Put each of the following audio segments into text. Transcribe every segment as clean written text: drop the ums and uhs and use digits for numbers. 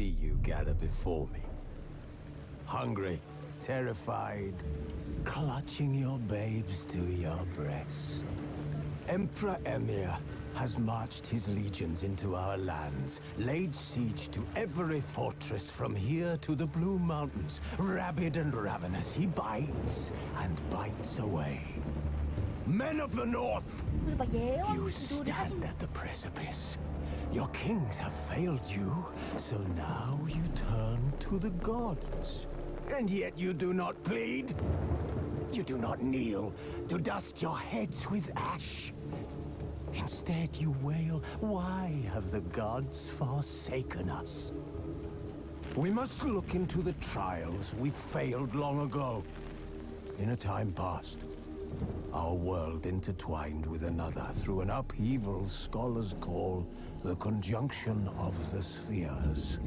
see you gather before me. Hungry, terrified, clutching your babes to your breast. Emperor Emir has marched his legions into our lands, laid siege to every fortress from here to the Blue Mountains. Rabid and ravenous, he bites and bites away. Men of the North, 무슨 막 예언 you 기도를 stand 하신 at the precipice. Your kings have failed you, so now you turn to the gods. And yet you do not plead. You do not kneel to dust your heads with ash. Instead you wail, why have the gods forsaken us? We must look into the trials we failed long ago. In a time past, our world intertwined with another through an upheaval scholars call the conjunction of the spheres.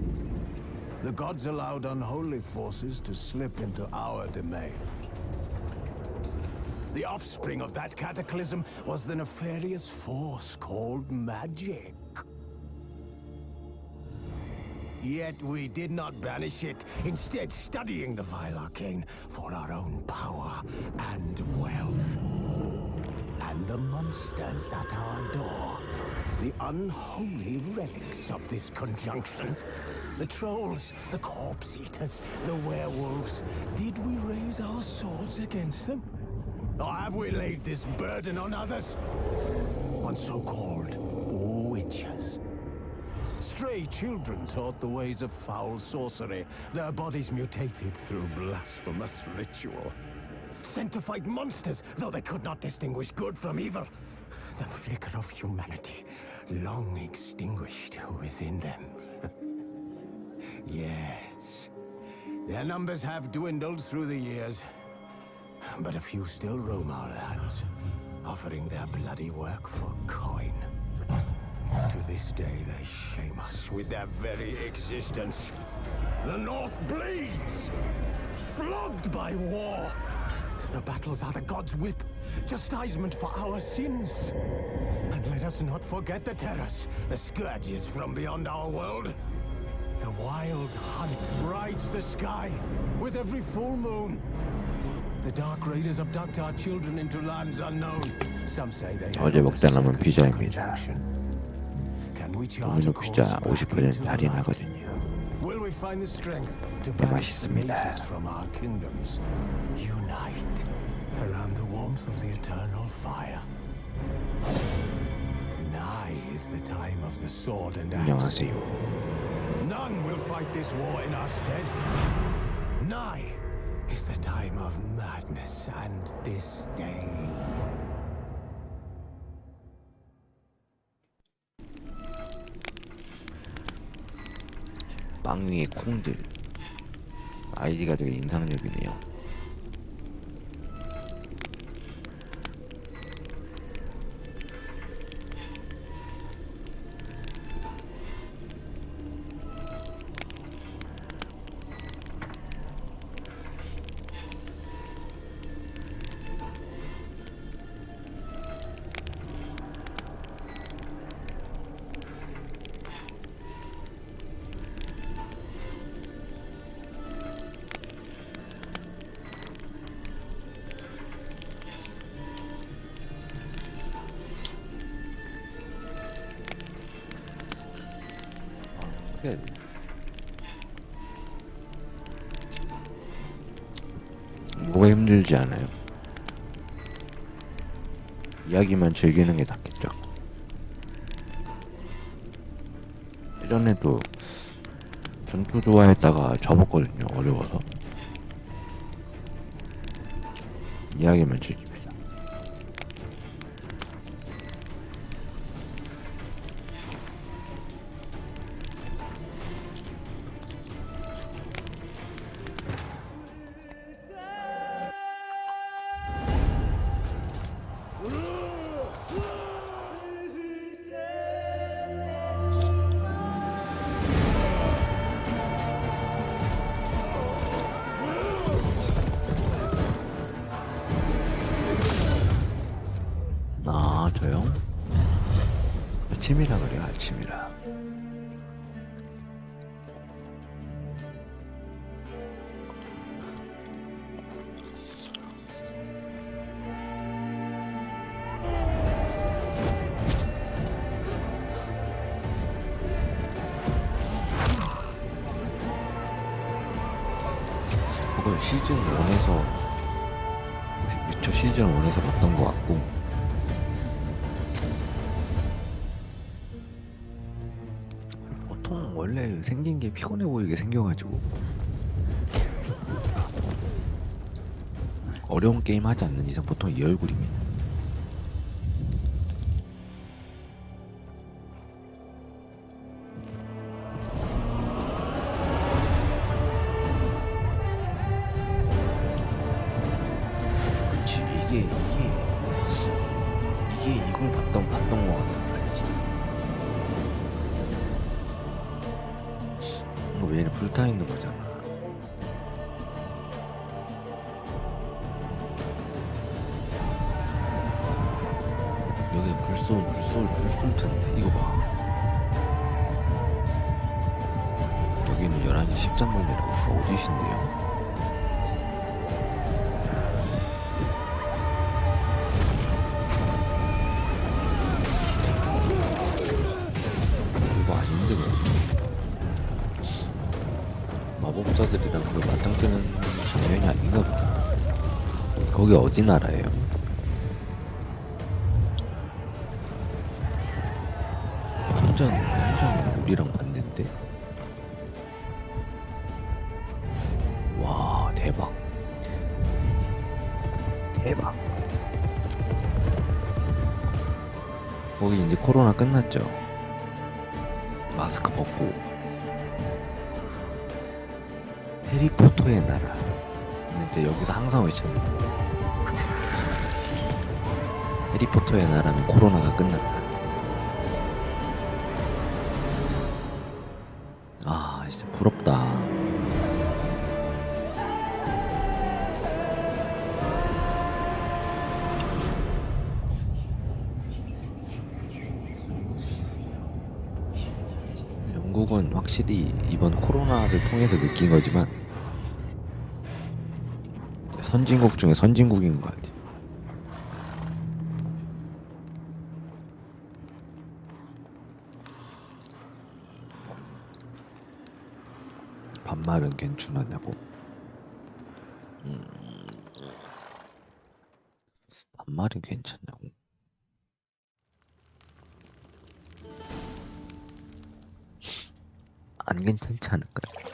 The gods allowed unholy forces to slip into our domain. The offspring of that cataclysm was the nefarious force called magic. Yet we did not banish it, instead studying the vile arcane for our own power and wealth. And the monsters at our door, the unholy relics of this conjunction. The trolls, the corpse eaters, the werewolves. Did we raise our swords against them? Or have we laid this burden on others? On so-called witches. Stray children taught the ways of foul sorcery, their bodies mutated through blasphemous ritual. Sent to fight monsters, though they could not distinguish good from evil. The flicker of humanity, long extinguished within them. Yes, their numbers have dwindled through the years. But a few still roam our lands, offering their bloody work for coin. To this day, they shame us with their very existence. The North bleeds, flogged by war. The battles are the gods' whip, chastisement for our sins. And let us not forget the terrors, the scourges from beyond our world. The wild hunt rides the sky with every full moon. The dark raiders abduct our children into lands unknown. Some say they 어제 먹다 남은 피자입니다. 오늘도 피자 50% 할인하거든요. Will we find the strength to 네, banish the 맛있습니다. mages from our kingdoms? Unite around the warmth of the eternal fire. Nigh is the time of the sword and axe. 안녕하세요. None will fight this war in our stead. Nigh is the time of madness and disdain. 빵 위에 콩들. 아이디가 되게 인상적이네요. 뭐가 힘들지 않아요. 이야기만 즐기는 게 낫겠죠. 예전에도 전투 좋아했다가 접었거든요. 어려워서. 이야기만 즐깁니다. 아, 저요? 아침이라 그래요, 아침이라. 그걸 시즌 1에서 위쳐 시즌 1에서 봤던 것 같고, 보통 원래 생긴 게 피곤해 보이게 생겨가지고 어려운 게임 하지 않는 이상 보통 이 얼굴입니다. 그치, 이게 이걸 봤던 것 같단 말이지. 이거 왜 이렇게 불타있는 거잖아. 여기 불 쏠 텐데, 이거 봐. 여기는 11시 13분이라고. 어디신데요? 이거 아닌데, 그거. 마법사들이랑 그 맞짱뜨는 장면이 아닌가 보다. 거기 어디 나라예요? 완전 우리랑 반대인데? 와, 대박. 거기 이제 코로나 끝났죠? 마스크 벗고. 해리포터의 나라. 근데 여기서 항상 외쳤는데, 해리포터의 나라는 코로나가 끝났다. 아, 진짜 부럽다. 영국은 확실히 이번 코로나를 통해서 느낀 거지만 선진국 중에 선진국인 것 같아요. 반말은 괜찮았냐고? 반말은 괜찮냐고? 안 괜찮지 않을까요?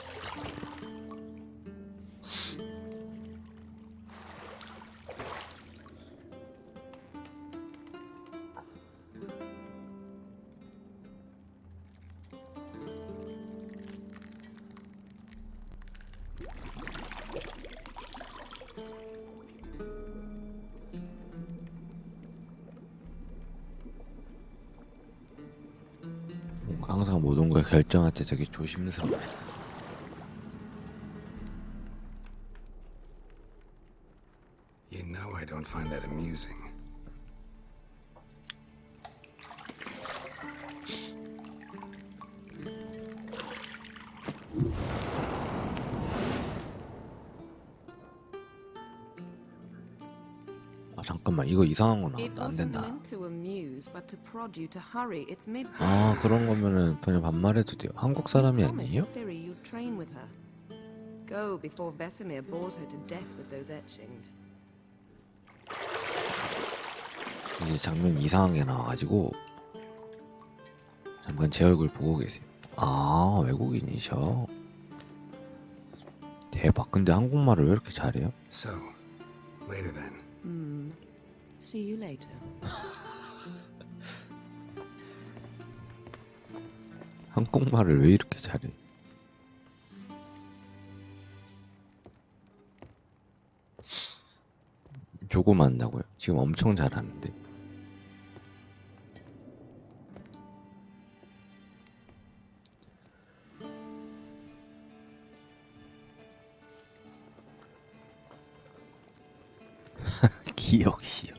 항상 모든 걸 결정할 때 되게 조심스러워. You know I don't find that amusing. 아, 잠깐만, 이거 이상한 거 It 나온다. 안 wasn't 된다. meant to amuse, but to prod you to hurry. It's midday. 아, 그런 거면은 그냥 반말해도 돼요. 한국 사람이 You promised 아니에요? Ciri you'd train with her. Go before Vesemir bores her to death with those etchings. 이게 장면이 이상하게 나와가지고 잠깐 제 얼굴 보고 계세요. 아, 외국인이셔. 대박. 근데 한국말을 왜 이렇게 잘해요? So, later then. See you later. 한국말을 왜 이렇게 잘해? 조금 한다고요? 지금 엄청 잘하는데. 기억시요.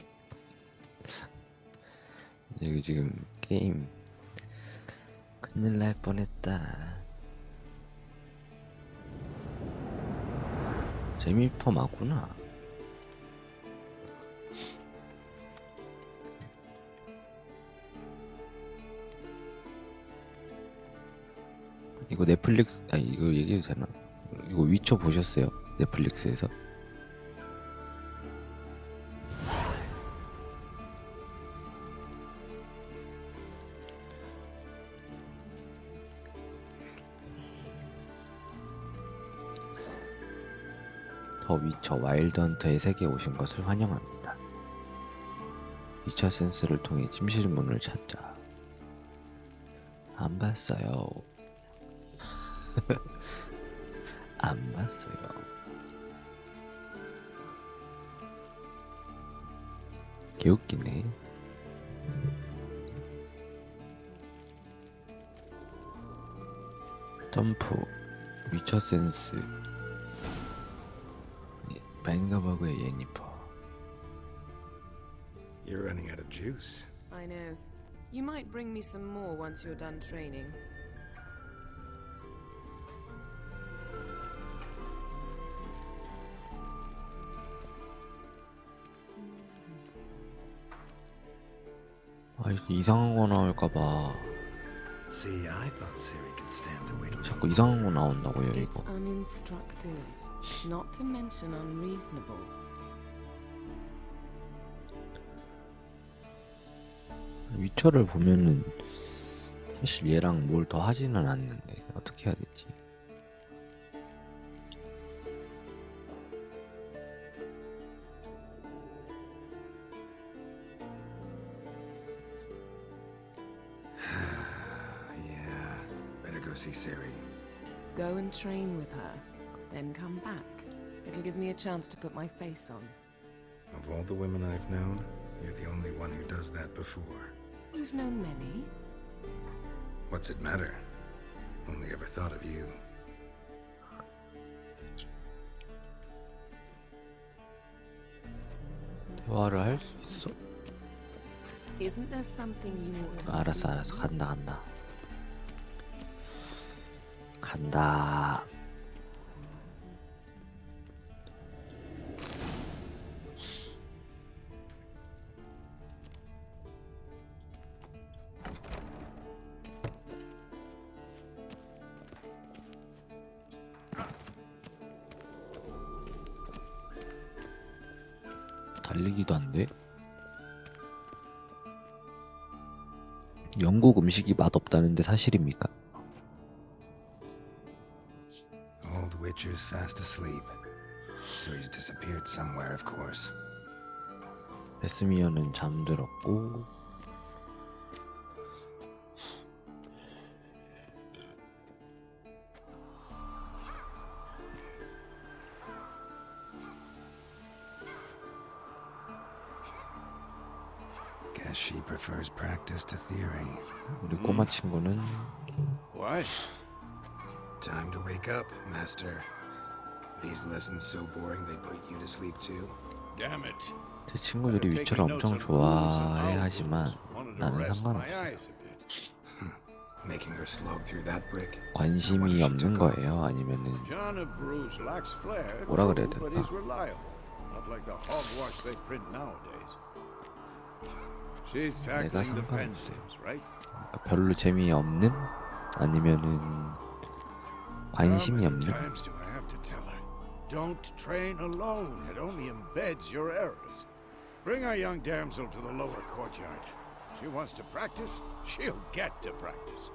여기 지금 게임 큰일 날 뻔했다. 재미퍼 맞구나. 이거 넷플릭스, 이거 얘기해도 되나? 이거 위쳐 보셨어요? 넷플릭스에서. 더 위쳐 와일드헌트의 세계에 오신 것을 환영합니다. 위쳐 센스를 통해 침실문을 찾자. 안 봤어요. 안 봤어요. 개웃기네. 점프, 위쳐 센스, 뱅가버그의 예니퍼. You're running out of juice. I know. You might bring me some more once you're done training. 아, 이상한 거 나올까봐 See, I thought Siri could stand to wait a 자꾸 little. 이상한 거 나온다고요, It's 이거. uninstructive, not to mention unreasonable. 위쳐를 보면은 사실 얘랑 뭘 더 하지는 않는데 어떻게 해야 되지? Yeah, better go see Siri. Go and train with her, then come back. It'll give me a chance to put my face on. Of all the women I've known, you're the only one who does that before. You've known many. What's it matter? Only ever thought of you. 대화를 할 수 있어? Isn't there something you ought to 알았어, do? 알았어. 간다. 달리기도 안 돼? 영국 음식이 맛없다는데 사실입니까? Old Witcher's fast asleep. So he's disappeared somewhere, of course. 베스미어는 잠들었고 Guess she prefers practice to theory. 우리 꼬마 친구는 What? Time to wake up, Master. These lessons so boring they put you to sleep too. Damn it. 제 친구들이 위쳐를 엄청 좋아해 하지만 나는 상관없어. Making her slog through that brick. 관심이 없는 거예요? 아니면은 John of Bruges lacks flair, 뭐라 그래야 but 될까? he's reliable. Not like the hogwash they print nowadays. She's 내가 tackling the pen 상관없어요. names, right? 그러니까 별로 재미없는 아니면은 관심이 How 없는. many times do I have to tell her? Don't train alone. It only embeds your errors. Bring our young damsel to the lower courtyard. She wants to practice. She'll get to practice.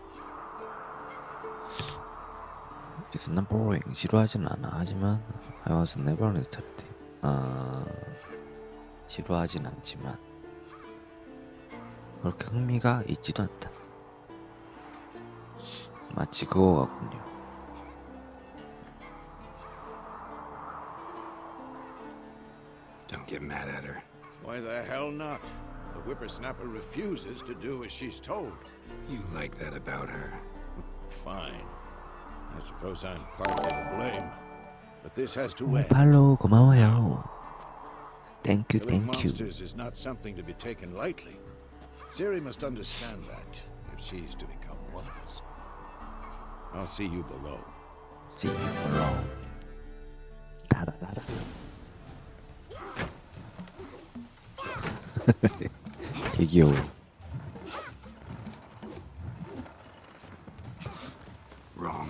It's not boring. 지루하진 않아. 하지만 I was never interested. 지루하진 않지만 그렇게 흥미가 있지도 않다. 마치 그거 같군요. Don't get mad at her. Why the hell not? The whippersnapper refuses to do as she's told. You like that about her. Fine. I suppose I'm partly to blame. But this has to end. 팔로우 고마워요. 땡큐 Killing 땡큐. monsters is not something to be taken lightly. Ciri must understand that if she's to become one of us. I'll see you below. See you below. 다다다다. 개 귀여워. Wrong.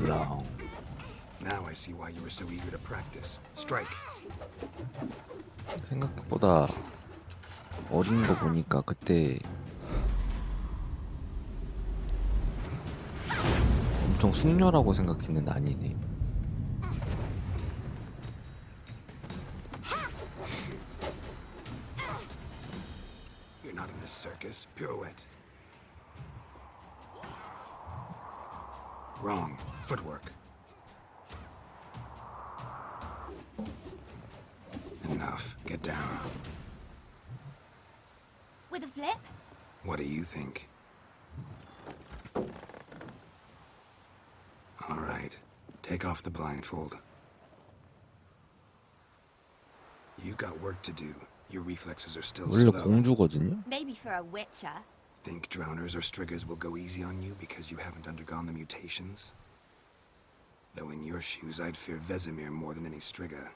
long. Now I see why you were so eager to practice. Strike. 생각보다 어린 거 보니까 그때 엄청 숙녀라고 생각했는데 아니네. You're not in this circus. Pirouette. Wrong. Footwork. Enough. Get down. With a flip? What do you think? All right. Take off the blindfold. You've got work to do. Your reflexes are still 원래 slow. 공주거든요? Maybe for a witcher. Think drowners or striggers will go easy on you because you haven't undergone the mutations? Though in your shoes, I'd fear Vesemir more than any strigger.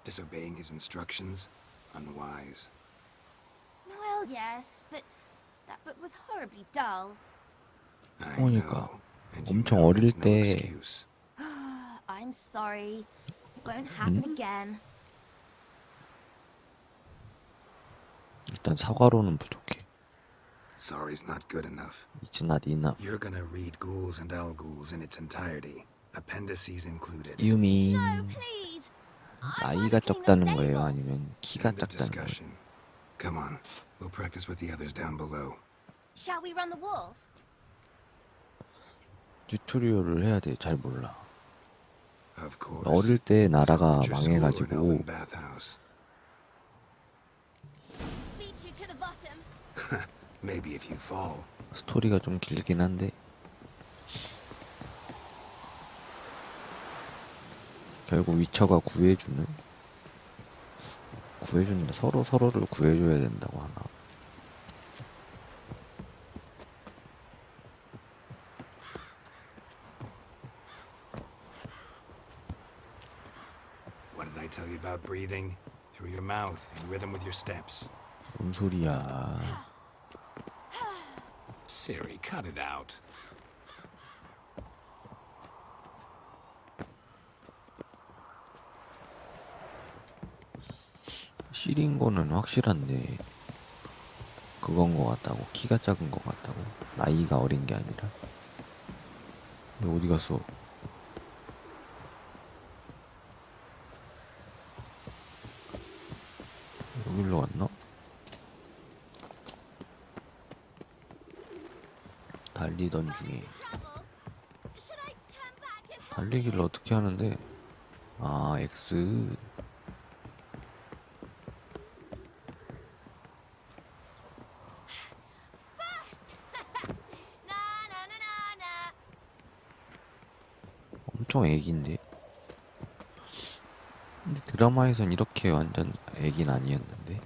Disobeying his instructions, unwise. Well, yes, but that book was horribly dull. I 그러니까 know, and you 엄청 know 어릴 that's no 때 excuse. I'm sorry. It won't happen again. 일단 사과로는 부족해. Sorry's not good enough. It's not enough. You're gonna read Ghouls and Alghouls in its entirety, appendices included. You mean No, please. 나이가 적다는 거예요? 아니면 키가 End of 작다는 거예요? discussion. Come on, we'll practice with the others down below. Shall we run the walls? 튜토리얼을 해야 돼. 잘 몰라. Of course. 어릴 때 나라가 Soldier school or an 망해가지고 elven bathhouse. Beat you to the bottom. Maybe if you fall. 스토리가 좀 길긴 한데 결국 위쳐가 구해주는 서로를 구해줘야 된다고 하나. What did I tell you about breathing? Through your mouth, in rhythm with your steps. 뭔 소리야? Siri, cut it out. 시린 거는 확실한데 그건 거 같다고. 키가 작은 거 같다고. 나이가 어린 게 아니라. 근데 어디 갔어? 여기로 갔나? 달리던 중에 Trouble. Should I turn back and help? 달리기를 어떻게 하는데? 아, X. Na na na na na. 엄청 애기인데. 근데 드라마에선 이렇게 완전 애기는 아니었는데.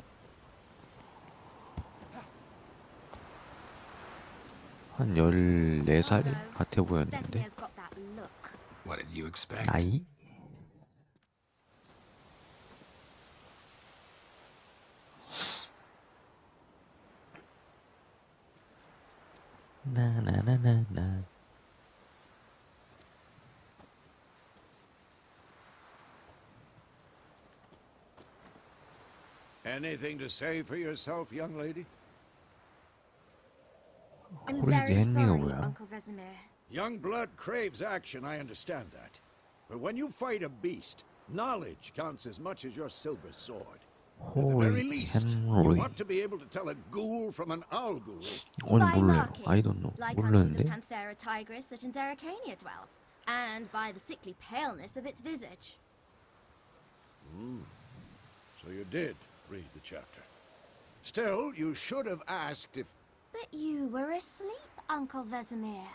한 14살 같아 보였는데. Vesemir's got that look. What did you expect? 나이? 나나나나나. Anything to say for yourself, young lady? I'm Holy very henning sorry, 뭐야? Uncle Vesemir. Young blood craves action, I understand that. But when you fight a beast, knowledge counts as much as your silver sword. At the very 호이 least, you 헨리. want to be able to tell a ghoul from an owl ghoul. 오늘 By 몰라요. markings, I don't know. like unto the 모르는데. Panthera tigris that in Zeracania dwells, and by the sickly paleness of its visage. So you did read the chapter. Still, you should have asked if... But you were asleep, Uncle Vesemir.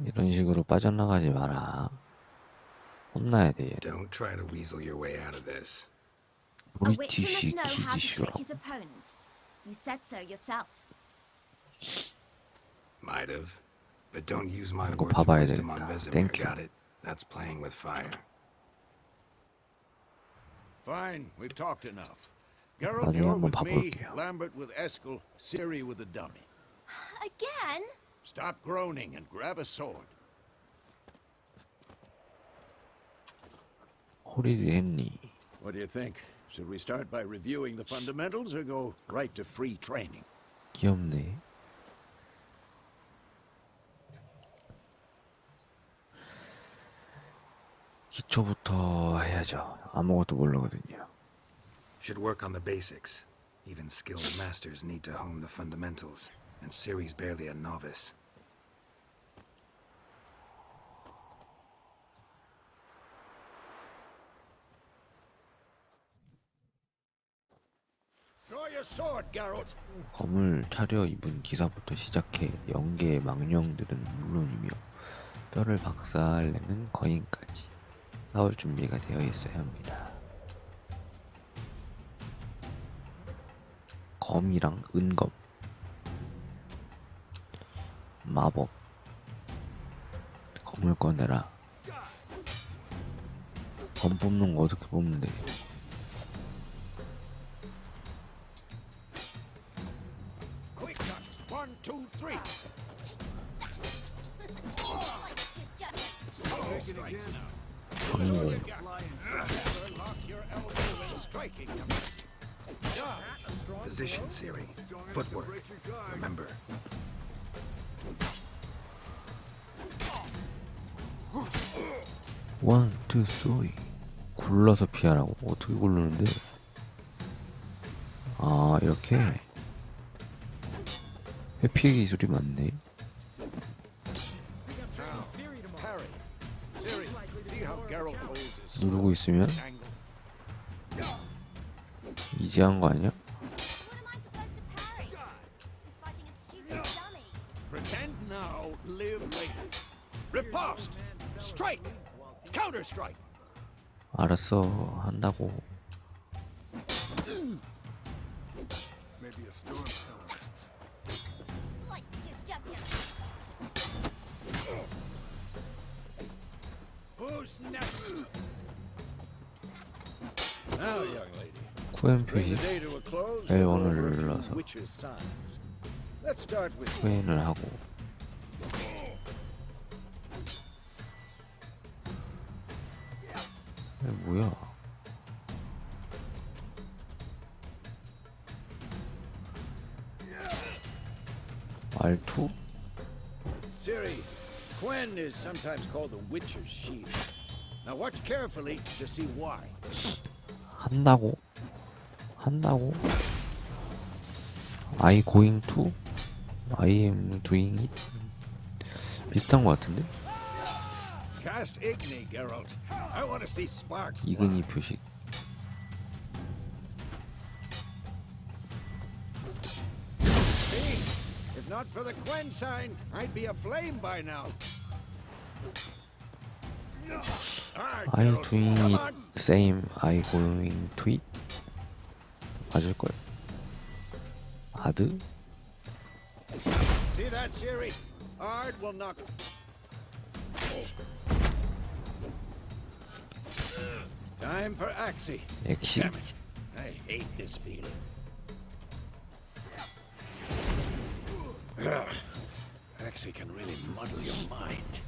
이런 식으로 빠져나가지 마라. 혼나야 돼. Don't try to weasel your way out of this. A witcher 브리티시 must know how to trick 기기쇼라고. his opponent. You said so yourself. Might have. But don't use my 이거 words of 봐봐야 wisdom on 되겠다. Vesemir, Thank you. got it? That's playing with fire. Fine, we've talked enough. Geralt, 나중에 you're 한번 with me, 봐볼게요. Lambert with Eskel, Ciri with the dummy. Again? Stop groaning and grab a sword. 홀이드 했니? What do you think? Should we start by reviewing the fundamentals or go right to free training? 귀엽네. 기초부터 해야죠. 아무것도 모르거든요. Should work on the basics. Even skilled masters need to hone the fundamentals, and Ciri's barely a novice. Draw your sword, Geralt. 검을 차려 입은 기사부터 시작해 영계의 망령들은 물론이며 뼈를 박살내는 거인까지 싸울 준비가 되어 있어야 합니다. 검이랑 은검, 마법, 검을 꺼내라. 검 뽑는 거 어떻게 뽑는데? Quick cuts. 1, 2, 3. Strikes now. 검공, Lock your elbow when striking them. Position, Ciri. Footwork. Remember. 원, 투, 쓰리. 굴러서 피하라고. 어떻게 굴르는데? 아, 이렇게 회피 기술이 많네. Parry. Ciri, see how Geralt holds his sword 누르고 있으면 angle. 이제 한 거 아니야? What am I supposed to parry? You're fighting a stupid dummy. Pretend now, live later. Riposte. Strike. Counter strike. 알았어, 한다고. Maybe a storm Slice your jugular. Who's next? Now, young lady. 쿠엔 Bring the 표시 day to a close. L1을 We'll go over 눌러서 witches' signs. Let's start with 쿠엔을 하고. 이게 뭐야? R2? Ciri. Quen is sometimes called the Witcher's Shield. Now watch carefully to see why. 한다고? 한다고? I going to? I am doing it? 비슷한 거 같은데? Cast Igni, Geralt. I want to see sparks. fly. 이근이 표식. See? If not for the Quen sign, I'd be aflame by now. Alright, I Geralt, doing come it on. same I going to it? 맞을걸? 아드? See that, Ciri? Ard will knock. Time for Axie. 액시? Damn it. I hate this feeling. Ugh. Axie can really muddle your mind.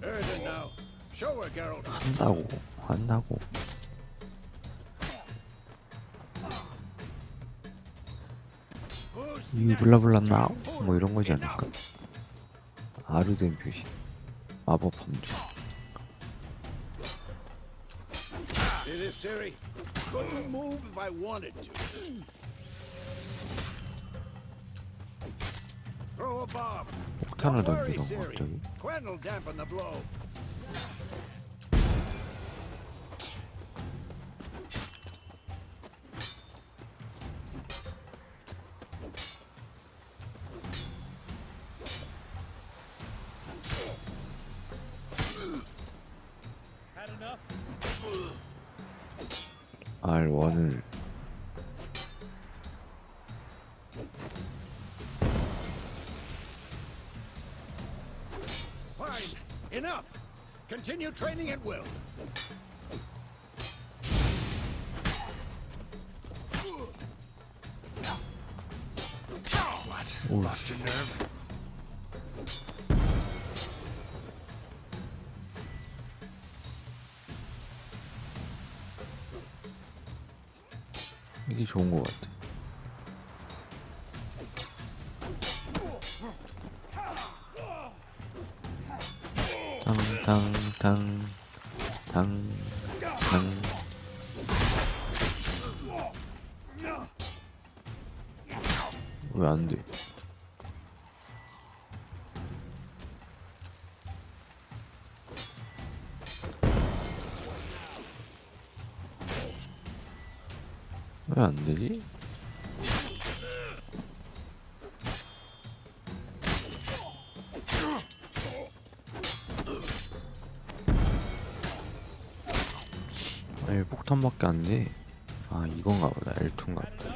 Urden now. Show her, Geralt. 한다고. 한다고. Who's 이 블라블라 나우? 뭐 이런 거지 않을까? 아르덴 표시. 마법 함정. See this, Ciri? Couldn't move if I wanted to. Throw a bomb. 폭탄을 Don't worry, 던지던 거 Ciri. 갑자기. Quen'll dampen the blow. R1을 Fine. Enough. Continue training at will. What? Ooh. Lost your nerve? 이게 좋은 것 같아. 당. 왜 안 돼? 왜 안 되지? 폭탄밖에 안 돼. 아, 이건가 보다. L2인가 보다.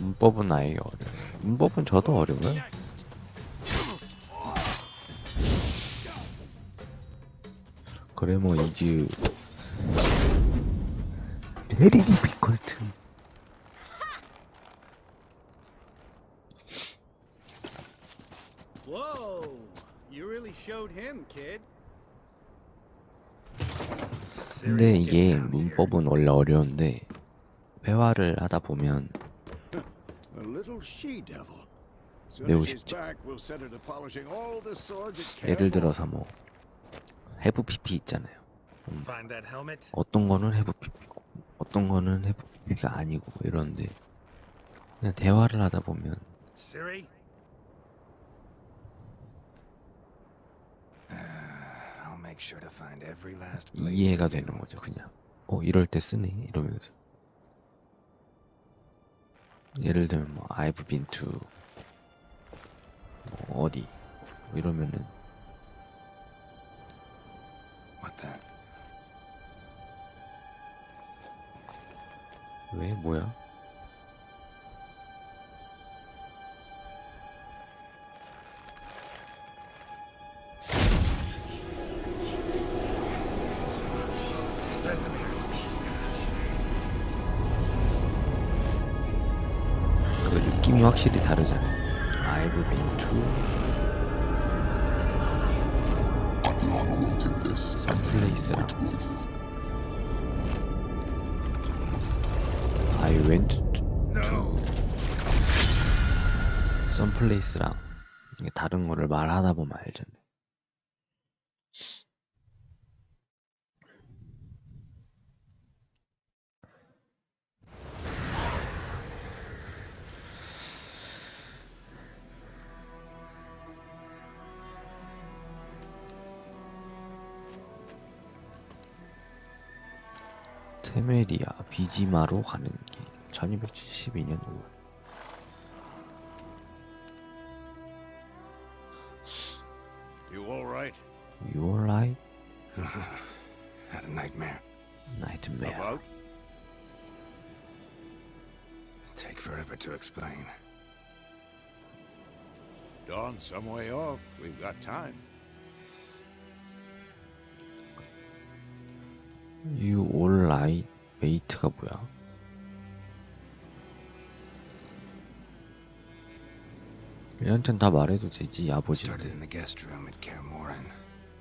문법은 아예 어려워요. 문법은 저도 어려워요. 그래머 이즈 very difficult. Whoa! You really showed him, kid. 근데 이게 문법은 원래 어려운데 회화를 하다 보면 A little she-devil. Soon 매우 as she's 쉽죠. back, we'll set her to polishing all the swords at 예를 Care 들어서 뭐 have PP 있잖아요. Find that helmet? 어떤 거는 have PP고 어떤 거는 have PP가 아니고 이런데 그냥 대화를 하다 보면 Siri? I'll make sure to find every last blade 이해가 for you. 되는 거죠. 그냥 이럴 때 쓰네 이러면서. 예를 들면 뭐 I've been to 뭐 어디 뭐 이러면은 What the? 왜 뭐야? 그 느낌이 확실히 다르잖아요. I've been to some place랑 I went to some place랑 이게 다른 거를 말하다 보면 알잖아요. 테메리아 비지마로 가는 길 1272년 5월 You all right? You alright? Had a nightmare. Nightmare. About? Take forever to explain. Dawn's some way off. We've got time. You alright? 메이트가 뭐야? 얘한텐 다 말해도 되지 Started 아버지인데. in the guest room at Kaer Morhen.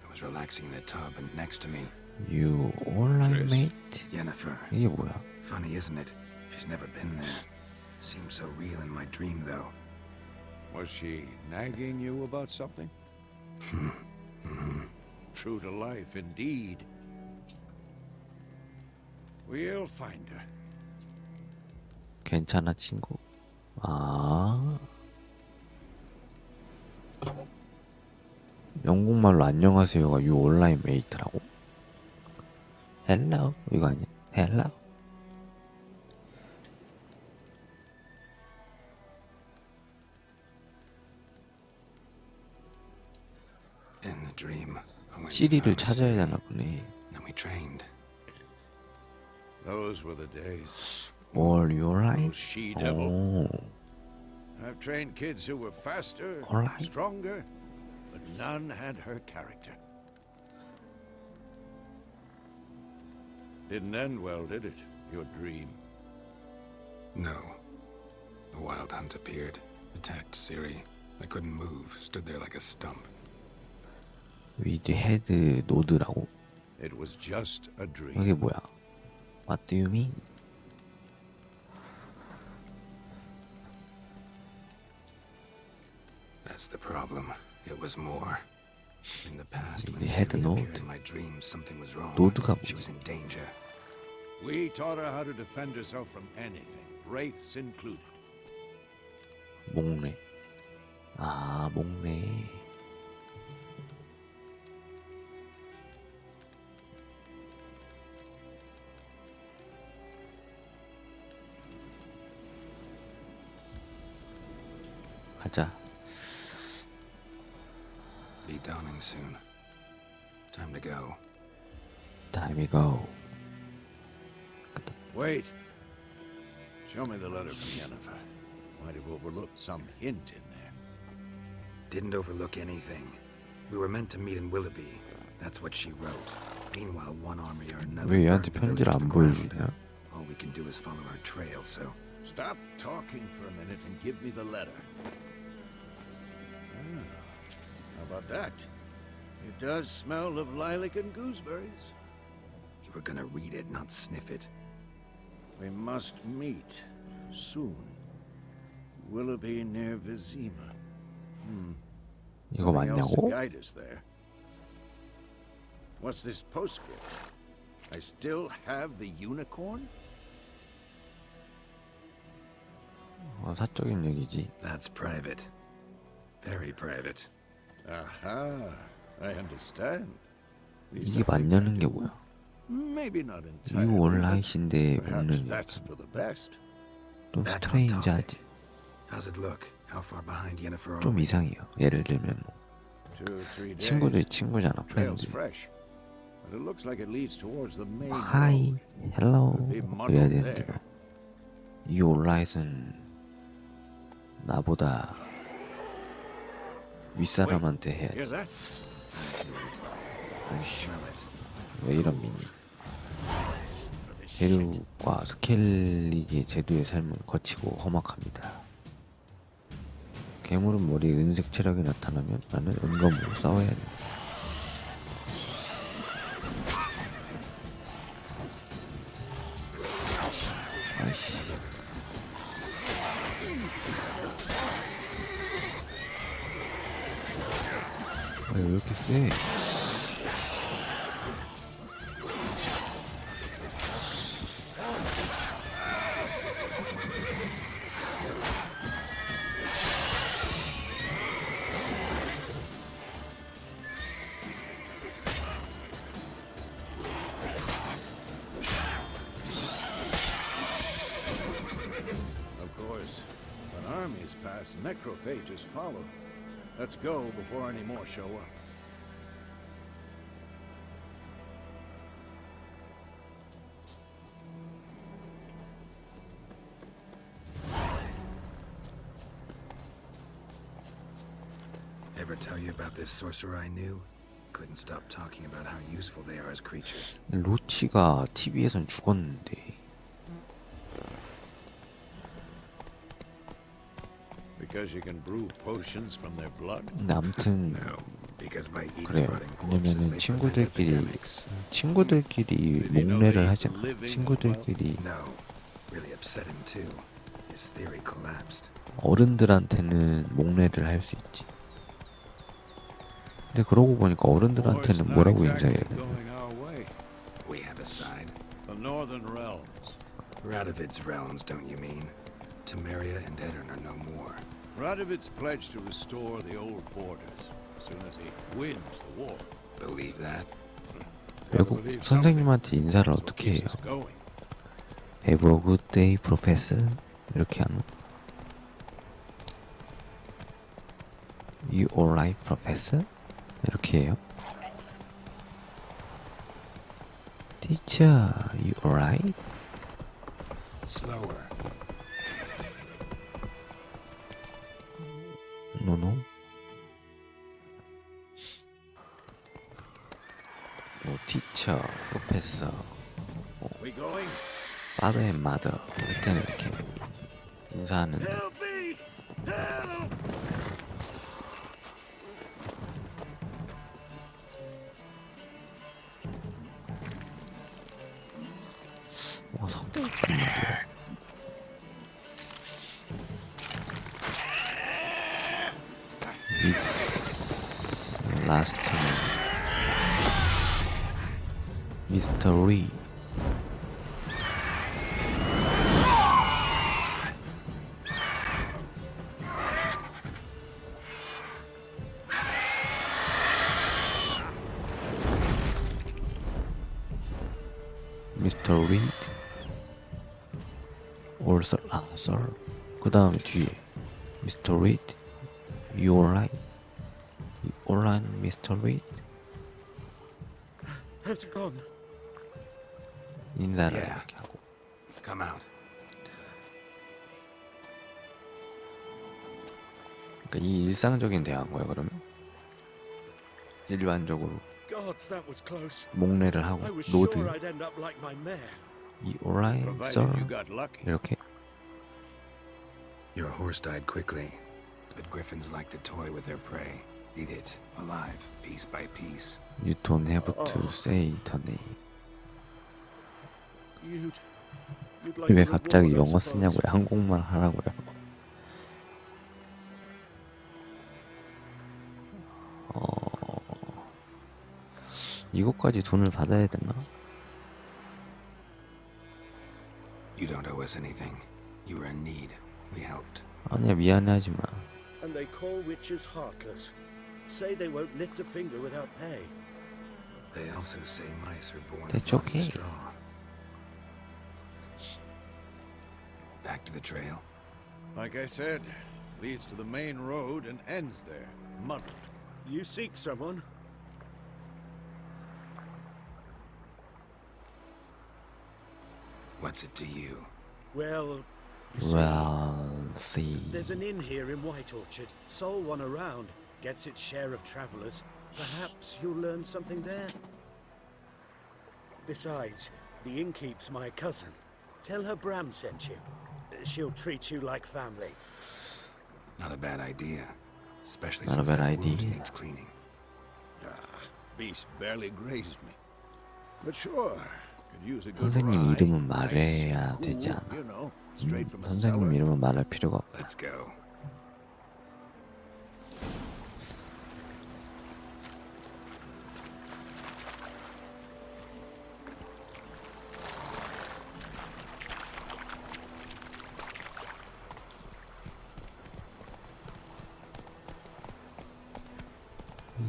I was relaxing in the tub, and next to me, You alright, Chris. mate? Yennefer. 이게 뭐야? Funny, isn't it? She's never been there. Seems so real in my dream, though. Was she nagging you about something? True to life, indeed. We'll find her. 괜찮아 친구. 아. 영국말로 안녕하세요가 You alright, mate라고? Hello 이거 아니야? Hello. In the dream, I went and 시리를 found 찾아야 Ciri, 되나 보네. and we trained. Those were the days. All you alright? Those she-devil. 오. I've trained kids who were faster, All right. stronger, but none had her character. Didn't end well, did it? Your dream. No. The Wildhunt appeared, attacked Ciri. I couldn't move, stood there like a stump. 위드 헤드 노드라고? It was just a dream. 이게 뭐야? What do you mean? That's the problem. It was more. In the past, when 위드 헤드 Ciri appeared 노드. in my dreams, something was wrong. 노드가 She 뭐지? was in danger. We taught her how to defend herself from anything, wraiths included. 목례. 아, 목례. 가자. Be dawning soon. Time to go. Time we go. Wait. Show me the letter from Yennefer. Might have overlooked some hint in there. Didn't overlook anything. We were meant to meet in Willoughby. That's what she wrote. Meanwhile, one army or another 왜 burned 얘한테 the village 편지를 to 안 the ground. 보여주냐? All we can do is follow her trail, so... Stop talking for a minute and give me the letter. How about that? It does smell of lilac and gooseberries. You were gonna read it, not sniff it. We must meet soon. Willoughby near Vizima. 이거 Nothing else to 맞냐고? guide us there. What's this postscript? I still have the unicorn? 사적인 얘기지. That's private. Very private. Aha, I understand. At least 이게 I think I 맞냐는 게 do. 뭐야? Maybe not 이 entirely. 온라인인데 but Perhaps 먹는 that's for the best. 좀 Back on topic. 스트레인지하지. How's it look? How far behind Yennefer are 좀 we? 이상해요. 예를 들면 뭐 2 or 3 days. 친구들이 친구잖아. Trail's 프렌드. fresh, but it looks like it leads towards the main 하이, road. 헬로 Could be 그래야 muddled 되는데 there. 이 온라인은 나보다 윗사람한테 Hear 해야지. that? I hear it. I smell it. 왜 이런 미니? 게르과 스켈리의 제도의 삶을 거치고 험악합니다. 괴물은 머리에 은색 체력이 나타나면 나는 은검으로 싸워야 돼. 아이씨. 왜 이렇게 세? Of course, when armies pass, necrophages follow. Let's go before any more show up. Ever tell you about this sorcerer I knew? Couldn't stop talking about how useful they are as creatures. 로치가 TV에선 죽었는데 Because you can brew potions from their blood. 근데 아무튼 No, because by eating 그래요. rotting corpses, 왜냐면은 they prevent epidemics. 친구들끼리 목례를 하잖아. 친구들끼리 No, really upset him too. His theory collapsed. 어른들한테는 목례를 할 수 있지. 근데 그러고 보니까 어른들한테는 뭐라고 인사해야 돼? Going our way. We have a side. The northern realms. Radovid's realms, don't you mean? Temeria and Edirn are no more. Radovid's pledged to restore the old borders as soon as he wins the war. Believe that? 외국 선생님한테 인사를 어떻게 해요? Have a good day, professor. 이렇게 하는. You alright, professor? 이렇게 해요. Teacher, you alright? Slower. No, no. 뭐 teacher, professor, We going? father and mother. 일단 이렇게 인사하는데 성대 있단 말이야. It's last mystery. Mr. Reed, also, sir. 그 다음에 뒤에 Mr. Reed, you alright? You alright, Mr. Reed? How's it gone? 인사를 이렇게 하고. Come out. 그러니까 이 일상적인 대화인 거예요, 그러면? 일반적으로 Gods, that was close. 목례를 하고 I was 노드, sure I'd end up like my mare. you alright, sir? Provided you got lucky. 이렇게. Your horse died quickly, but griffins like to toy with their prey. Eat it, alive, piece by piece. You don't have to say the name. You'd like 왜 a 갑자기 reward, I 영어 suppose. 쓰냐고요? 한국말 하라고요? 이것까지 돈을 받아야 되나? You don't owe us anything. You were in need. We helped. 아니야, 미안해하지 마. And they call witches heartless. Say they won't lift a finger without pay. They also say mice are born That's of rotten okay. straw. Back to the trail. Like I said, leads to the main road and ends there. Muddled. You seek someone? What's it to you? Well, you see, Well, see. there's an inn here in White Orchard. Sole one around. Gets its share of travelers. Perhaps you'll learn something there. Besides, the innkeep's my cousin. Tell her Bram sent you. She'll treat you like family. Not a bad idea. Especially Not a since bad that wound idea. needs cleaning. Beast barely grazed me. But sure, could use a good 선생님 rye. 이름은 Nice, 말해야 cool, 되지 않아. you know, straight from the 선생님 cellar. 이름은 말할 필요가 없다. Let's go.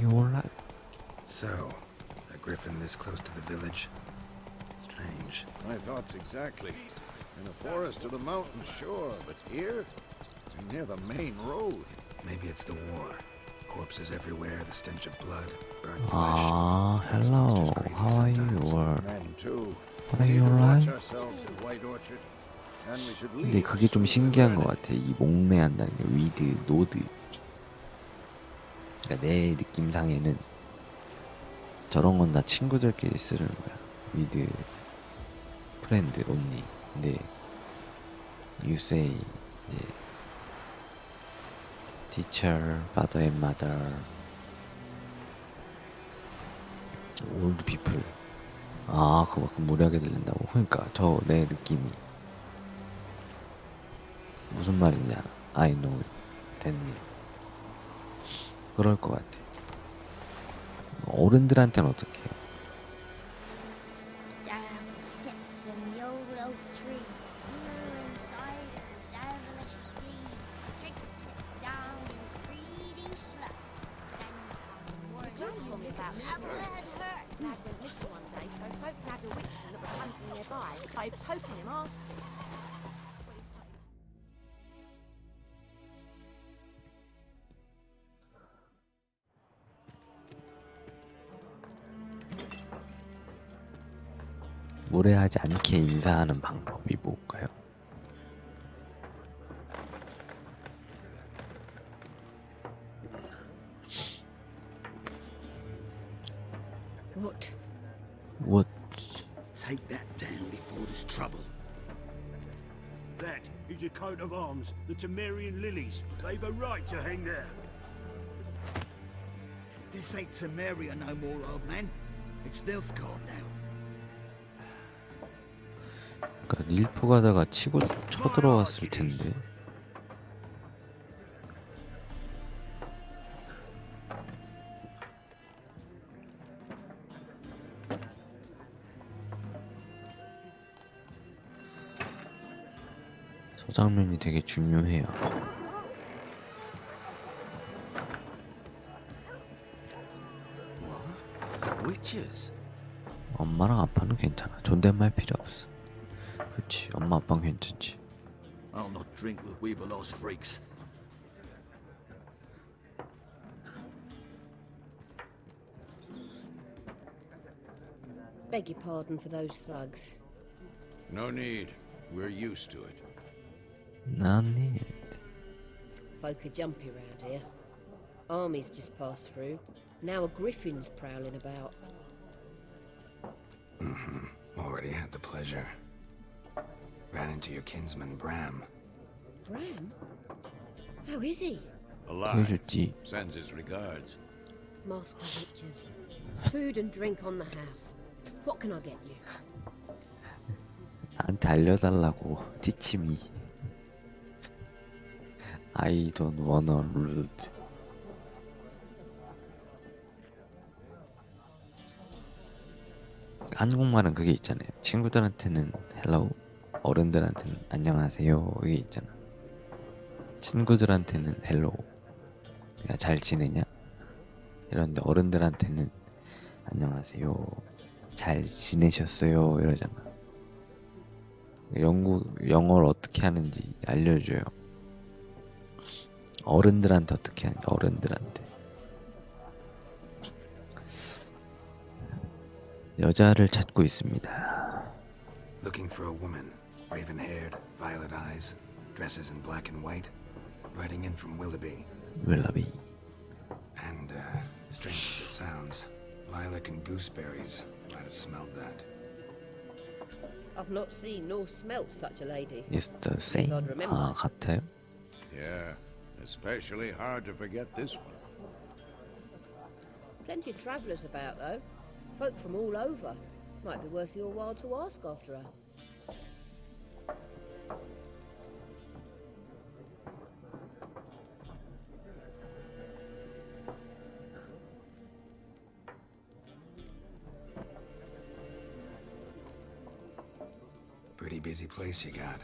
You're right. So, a griffin this close to the village? Strange. My thoughts exactly. In a forest or the mountains, sure, but here? Near the main road. Maybe it's the war. Corpses everywhere, the stench of blood, burnt flesh. Ah, Those hello. monsters crazy How are you? sometimes. Or Men too. Are We you need to watch alright? ourselves in White Orchard. And we should 근데 leave 그게 좀 soon 신기한 것 we're 같아. 이 목례한다는 게 위드, 노드. 그러니까 내 느낌상에는 저런 건 다 친구들끼리 쓰는 거야. 위드, 프렌드, 온리. 근데 you say 이제 teacher, father and mother, old people. 아, 그만큼 무리하게 들린다고. 그러니까 저 내 느낌이 무슨 말인지 알아. I know that mean. 그럴 것 같아. 어른들한테는 어떻게 해요? Down sits in the old oak tree. Here inside a devilish bee. Takes it down in greedy slow. Then come word Don't tell me about a snow. bird hurts. Dad went missing one day, so folk nabbed a witchman that was hunting nearby. Started poking him, asking. When he started 무례하지 않게 인사하는 방법이 뭘까요? What? What? Take that down before there's trouble. That is a coat of arms, the Temerian lilies. They've a right to hang there. This ain't Temeria no more, old man. It's Nilfgaard now. 그러니까 릴프 가다가 치고 쳐들어왔을 텐데. 저 장면이 되게 중요해요. Witches. 엄마랑 아빠는 괜찮아. 존댓말 필요 없어. 그치, 엄마 아빠는 괜찮지. I'll not drink with Weaverlaw's freaks. Beg your pardon for those thugs. No need. We're used to it. 나는 Folk are jumpy round here. Armies just passed through. Now a griffin's prowling about. Already had the pleasure. Ran into your kinsman, Bram. Bram? How is he? Alive. 보여줬지. Sends his regards. Master Witches. Food and drink on the house. What can I get you? 나한테 알려달라고. Teach me. I don't wanna rude. 한국말은 그게 있잖아요. 친구들한테는 hello, 어른들한테는 안녕하세요. 이게 있잖아. 친구들한테는 hello, 야 잘 지내냐? 이런데 어른들한테는 안녕하세요, 잘 지내셨어요 이러잖아. 영어를 어떻게 하는지 알려줘요. 어른들한테 어떻게 하는지, 어른들한테. 여자를 찾고 있습니다. Looking for a woman. Raven-haired, violet eyes, dresses in black and white. Writing in from Willoughby. 윌라비. And, strange as it sounds, lilac and gooseberries. Might have smelled that. I've not seen nor smelt such a lady. Is the same? God remember. 아, 같아요? Yeah, especially hard to forget this one. Plenty of travellers about, though. Folk from all over. Might be worth your while to ask after her. Pretty busy place you got.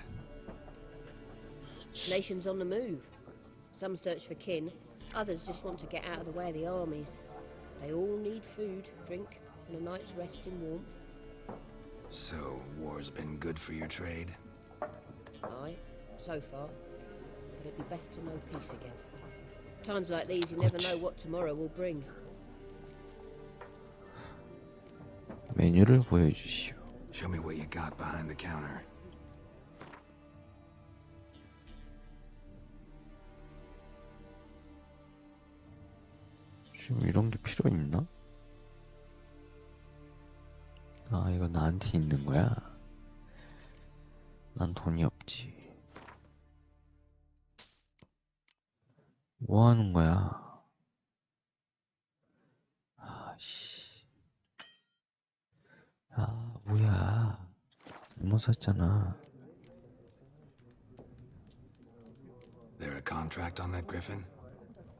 Nations on the move. Some search for kin, others just want to get out of the way of the armies. They all need food, drink, and a night's rest in warmth. So, war's been good for your trade? Aye, so far. But it'd be best to know peace again. Times like these, you never know what tomorrow will bring. 메뉴를 보여주시오. Show me what you got behind the counter. 지금 이런 게 필요 있나? 아, 이거 나한테 있는 거야? 난 돈이 없지. 뭐 하는 거야? 아씨. 아, 뭐야. 잘못 샀잖아. There a contract on that griffin?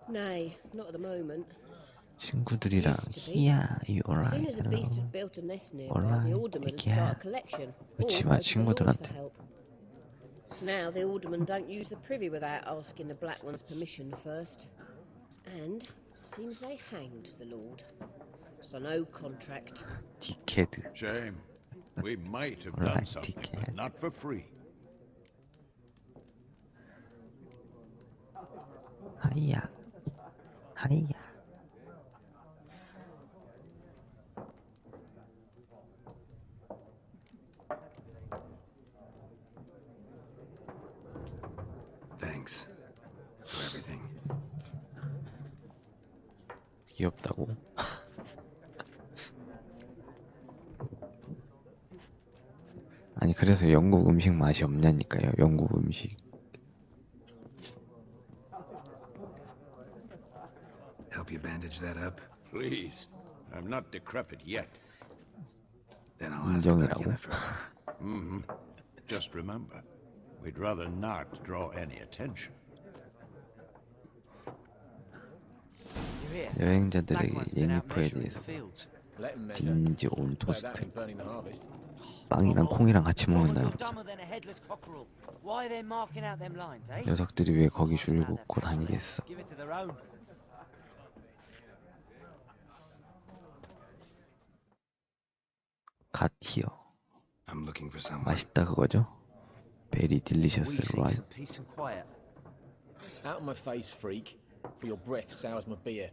Nay, not at the moment. 친구들이랑 Yeah, you As soon alright? as a beast had built a nest nearby, Alright, the alderman would yeah. start a collection. Or 그치, go 마, to the Lord for 친구들한테. help. Now the aldermen don't use the privy without asking the Black One's permission first. And seems they hanged the Lord. So no contract. 디케드. Shame. We might have done Right, something, dickhead. but not for free. 하이야. 하이야. Thanks for everything. 귀엽다고? 아니 그래서 영국 음식 맛이 없냐니까요. 영국 음식. Help you bandage that up? Please. I'm not decrepit yet. Then I'll ask about 인정이라고? Yennefer. Just remember, we'd rather not draw any attention. 여행자들에게 예니퍼에 대해서 빈지 온 토스트, 빵이랑 콩이랑 같이 먹는다는 거죠. 녀석들이 왜 거기 줄 긋고 다니겠어. 갓히어. 맛있다 그거죠? 베리 딜리셔스 라이트. Out of my face, freak. For your breath sours my beer.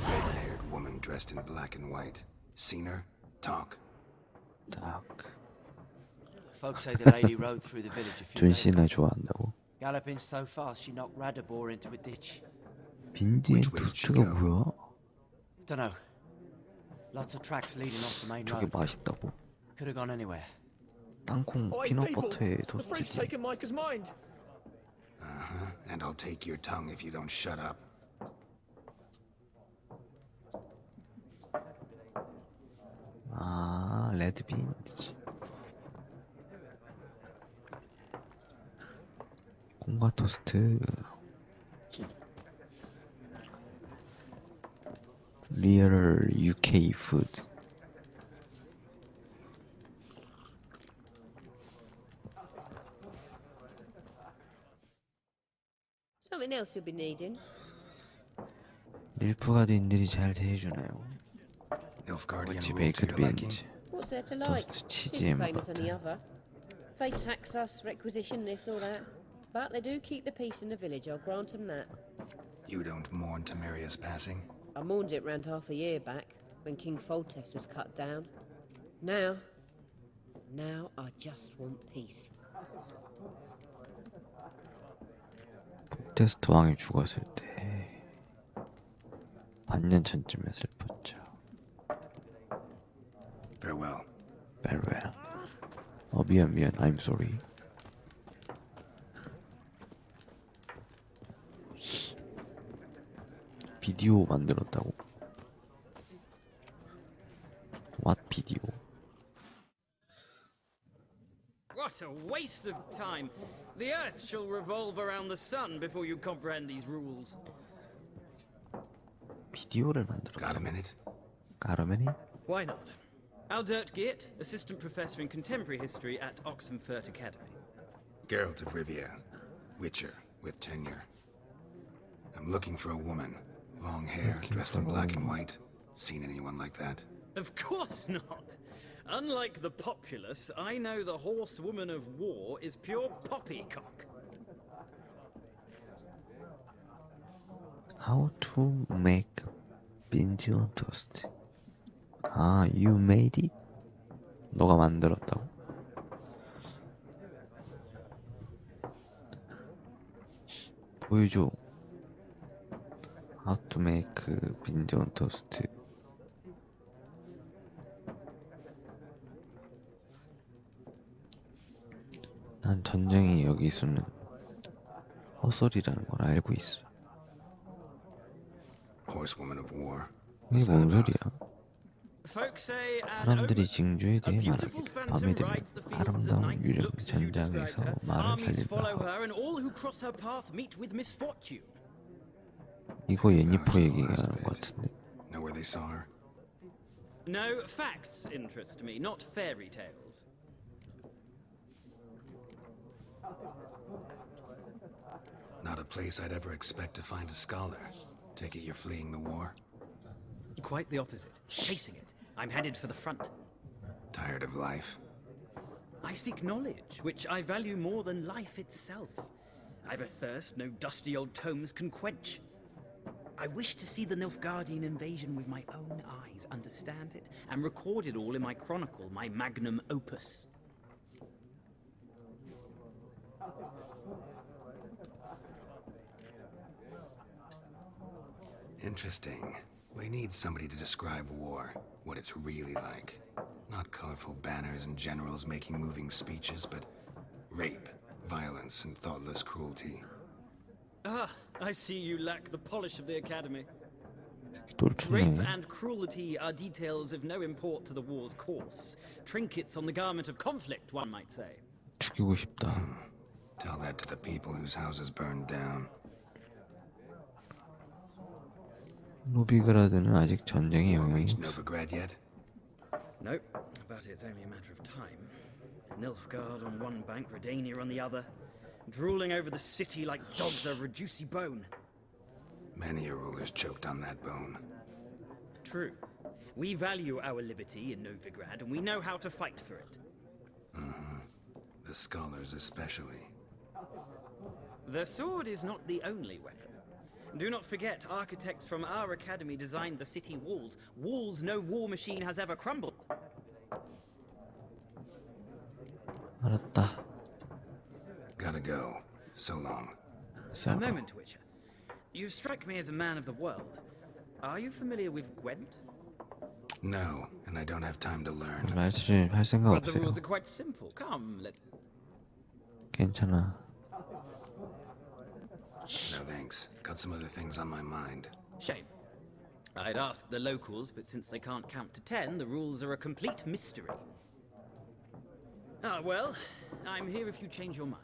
Red-haired woman dressed in black and white. Seen her? Talk. Folks say the lady rode through the village a few 존 days 씨나 ago. 좋아한다고? Galloping so fast she knocked Radabor into a ditch. 빈지의 토스트가 뭐야? Dunno. Lots of tracks leading off the main 저게 road. 맛있다고? Could have gone anywhere. 땅콩 피넛버터의 토스트지. And I'll take your tongue if you don't shut up. 아, 레드빈지. 콩과 토스트. 리얼 UK 푸드. Something else you'll be needing? 닐프가드인들이 잘 대해주나요? Nilfgaardian 왠지 rule to 베이크드 your liking? 빈지. What's there to like? 토스트 It's the 치즈앤 same as any 버터. other. They tax us, requisition this or that. But they do keep the peace in the village, I'll grant them that. You don't mourn Temeria's passing? I mourned it round half a year back, when King Foltest was cut down. Now I just want peace. 폴테스트 왕이 죽었을 때 반년 전쯤에 슬펐죠. Farewell. Farewell. 미안. I'm sorry. 비디오 만들었다고? What 비디오? What a waste of time. The Earth shall revolve around the sun before you comprehend these rules. 비디오를 만들었다고? Got a minute? Got a minute? Why not? Aldert Geert, Assistant Professor in Contemporary History at Oxenfurt Academy. Geralt of Rivia. Witcher, with tenure. I'm looking for a woman. Long hair, dressed in black and white. Seen anyone like that? Of course not. Unlike the populace, I know the horsewoman of war is pure poppycock. How to make binge on toast? 아, you made it? 너가 만들었다고? 보여줘. How to make binge on toast? 난 전쟁이 여기 있으면 헛소리라는 걸 알고 있어. Horsewoman of war. 이게 뭔 소리야? Folks say an 사람들이 omen. 징조에 A 대해 beautiful 말하기를 밤에 phantom 되면 rides the fields at 아름다운 night, 유령 looks as you described 전장에서 her. 말을 Armies follow 살린다. her, and all who cross her path meet with misfortune. 이거 예니퍼 얘기하는 것 같은데. Know where they saw her? No, facts interest me, not fairy tales. Not a place I'd ever expect to find a scholar. Take it you're fleeing the war? Quite the opposite. Chasing it. I'm headed for the front. Tired of life? I seek knowledge, which I value more than life itself. I've a thirst no dusty old tomes can quench. I wish to see the Nilfgaardian invasion with my own eyes, understand it, and record it all in my chronicle, my magnum opus. Interesting. We need somebody to describe war, what it's really like. Not colorful banners and generals making moving speeches, but rape, violence, and thoughtless cruelty. Ah, I see you lack the polish of the Academy. 똘추네. Rape and cruelty are details of no import to the war's course. Trinkets on the garment of conflict, one might say. 죽이고 싶다. Tell that to the people whose houses burned down. 노비그라드는 아직 전쟁의 War 영향이 reached 없어. Novigrad yet? Nope, but it's only a matter of time. Nilfgaard on one bank, Redania on the other, drooling over the city like dogs over a juicy bone. Many a ruler's choked on that bone. True. We value our liberty in Novigrad, and we know how to fight for it. The scholars especially. The sword is not the only weapon. Do not forget, architects from our academy designed the city walls. Walls no war machine has ever crumbled. 알았다. Gotta go. So long. A moment, Witcher. You strike me as a man of the world. Are you familiar with Gwent? No, and I don't have time to learn. 말씀 할 생각 But the 없어요. rules are quite simple. Come, let... 괜찮아. No thanks. Got some other things on my mind. Shame. I'd ask the locals, but since they can't count to 10, the rules are a complete mystery. Ah, well, I'm here if you change your mind.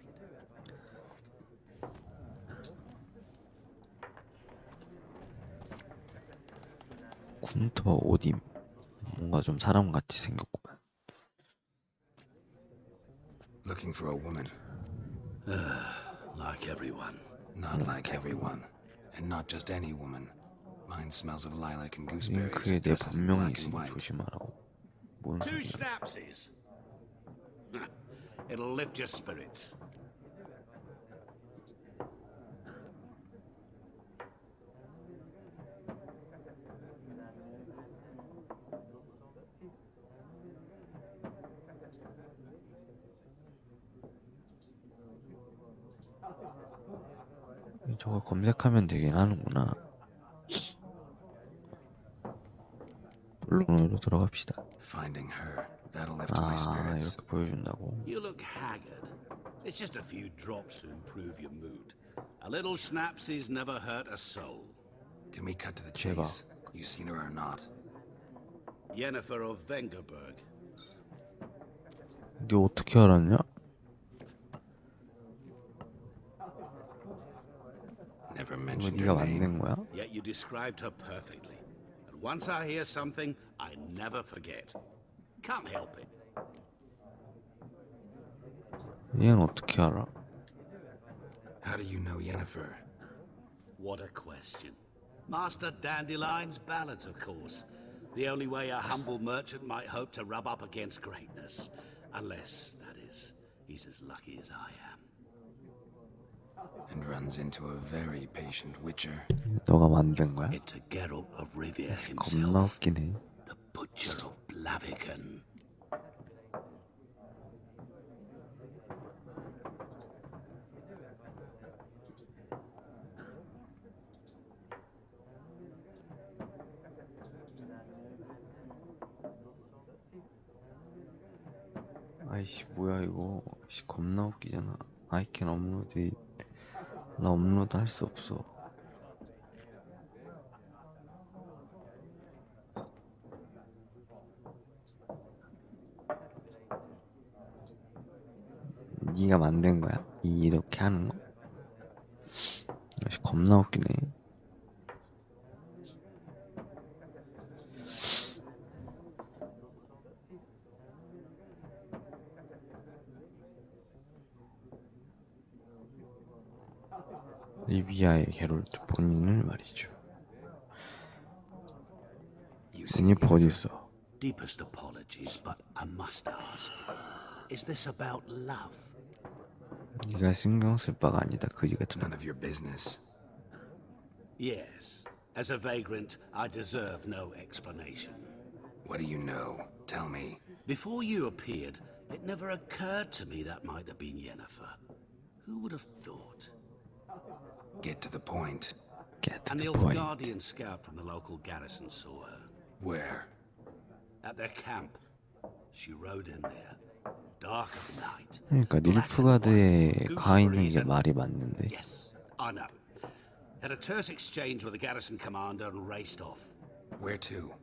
군터 오딤. 뭔가 좀 사람같이 생겼구만. Looking for a woman. Like everyone. Not like everyone. And not just any woman. Mine smells of lilac and gooseberries. 링크에 내 dresses in 본명이 black and 있으니 white. 조심하라고. 뭔 Two 소리야. snapsies. It'll lift your spirits. 저거 검색하면 되긴 하는구나. 본론으로 들어갑시다. Finding her. That'll lift my 아, spirits. 이렇게 보여준다고. You look haggard. It's just a few drops to improve your mood. A little snapsies never hurt a soul. Can we cut to the chase? You seen her or not? Yennefer of Vengerberg. 네 어떻게 알았냐? Never 이거 mentioned 네가 her name. 만든 거야? Yet you described her perfectly. And once I hear something, I never forget. Can't help it. 얘는 어떻게 알아? How do you know Yennefer? What a question. Master Dandelion's ballads, of course. The only way a humble merchant might hope to rub up against greatness. Unless, that is, he's as lucky as I am. And runs into a very patient witcher. 너가 만든 거야? It's a Geralt of Rivia 겁나 himself. 웃기네. The Butcher of Blaviken. 아이씨 뭐야 이거. 씨 겁나 웃기잖아. I can upload it. 나 업로드 할 수 없어. 네가 만든 거야? 이렇게 하는 거? 씨 겁나 웃기네. 리비아의 게롤트 본인을 말이죠. 제니퍼 어디 있어? Deepest apologies, but I must ask. Is this about love? 네가 신경 쓸 바가 아니다. 그지 같은 None of your business. Yes. As a vagrant, I deserve no explanation. What do you know? Tell me. Before you appeared, it never occurred to me that might have been Yennefer. Who would have thought? Get to the point. A Nilfgaardian scout from the local garrison saw her. Where? At their camp. She rode in there. Dark of night. 그러니까 닐프가드에 가 있는 게 말이 맞는데. Yes, I know. Had a terse exchange with the garrison commander and raced off. Where to?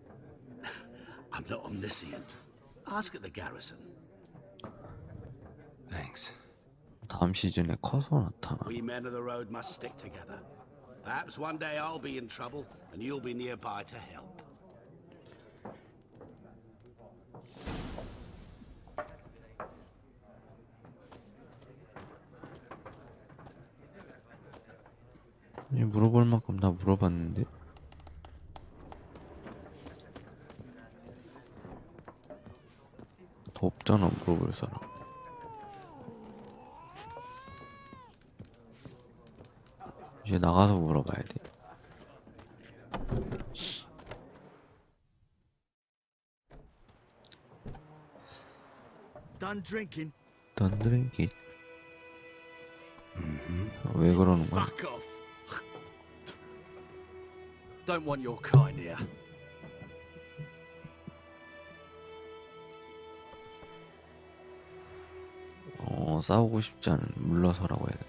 I'm not omniscient. Ask at the garrison. Thanks. 다음 시즌에 커서 나타나. We men of the road must stick together. Perhaps one day I'll be in trouble and you'll be nearby to help. 물어볼 만큼 다 물어봤는데. 더 없잖아 물어볼 사람. 이제 나가서 물어봐야 돼. Done drinking. Done drinking. 왜 그러는 거야? Fuck off. Don't want your kind here. 싸우고 싶지 않은 물러서라고 해야 돼.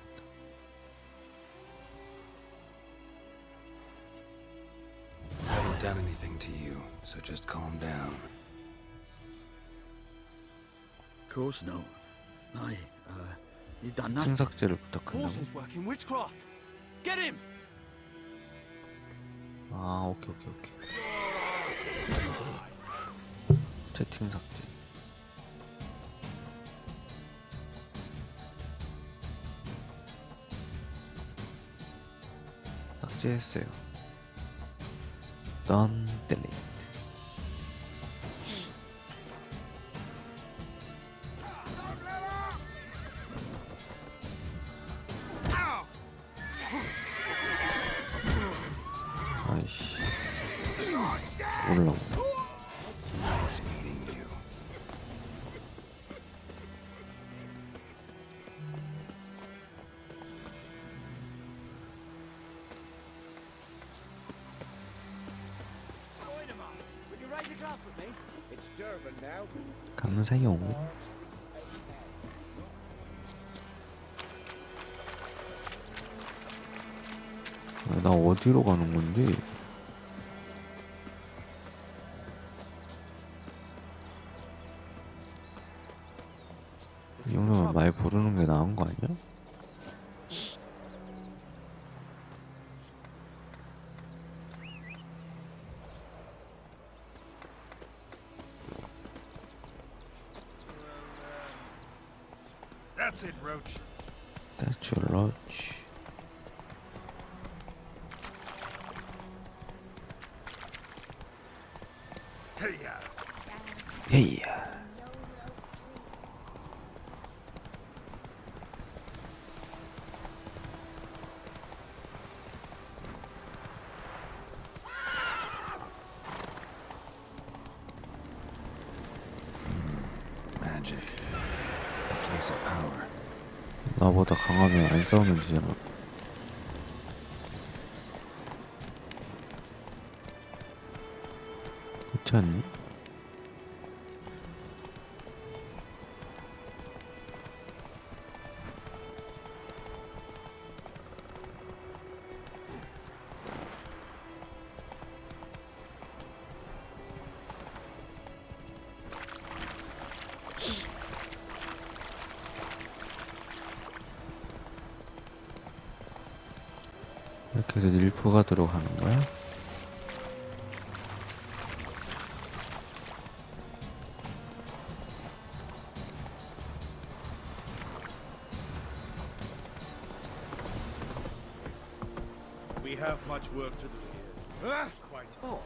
I haven't done anything to you, so just calm down. Of course no. You done nothing. 신삭제를 부탁한다고. Horses working witchcraft. Get him. 아, 오케이. 채팅 삭제. 삭제했어요. Done delete. 아이씨. 올라오. Nice meeting you. Would you raise a glass with me? It's Durban now. 감사용. 나 어디로 가는 건데? 이 정도면 말 부르는 게 나은 거 아니야? That's it, Roach. That's your lodge. Hey-ya. 헤이야. Magic. A place of power. 나보다 강하면 안 싸우면 되잖아. 그렇지 않니? 이렇게 해서 닐프가 들어가는 거야? We have much work to do here. Quite. Oh.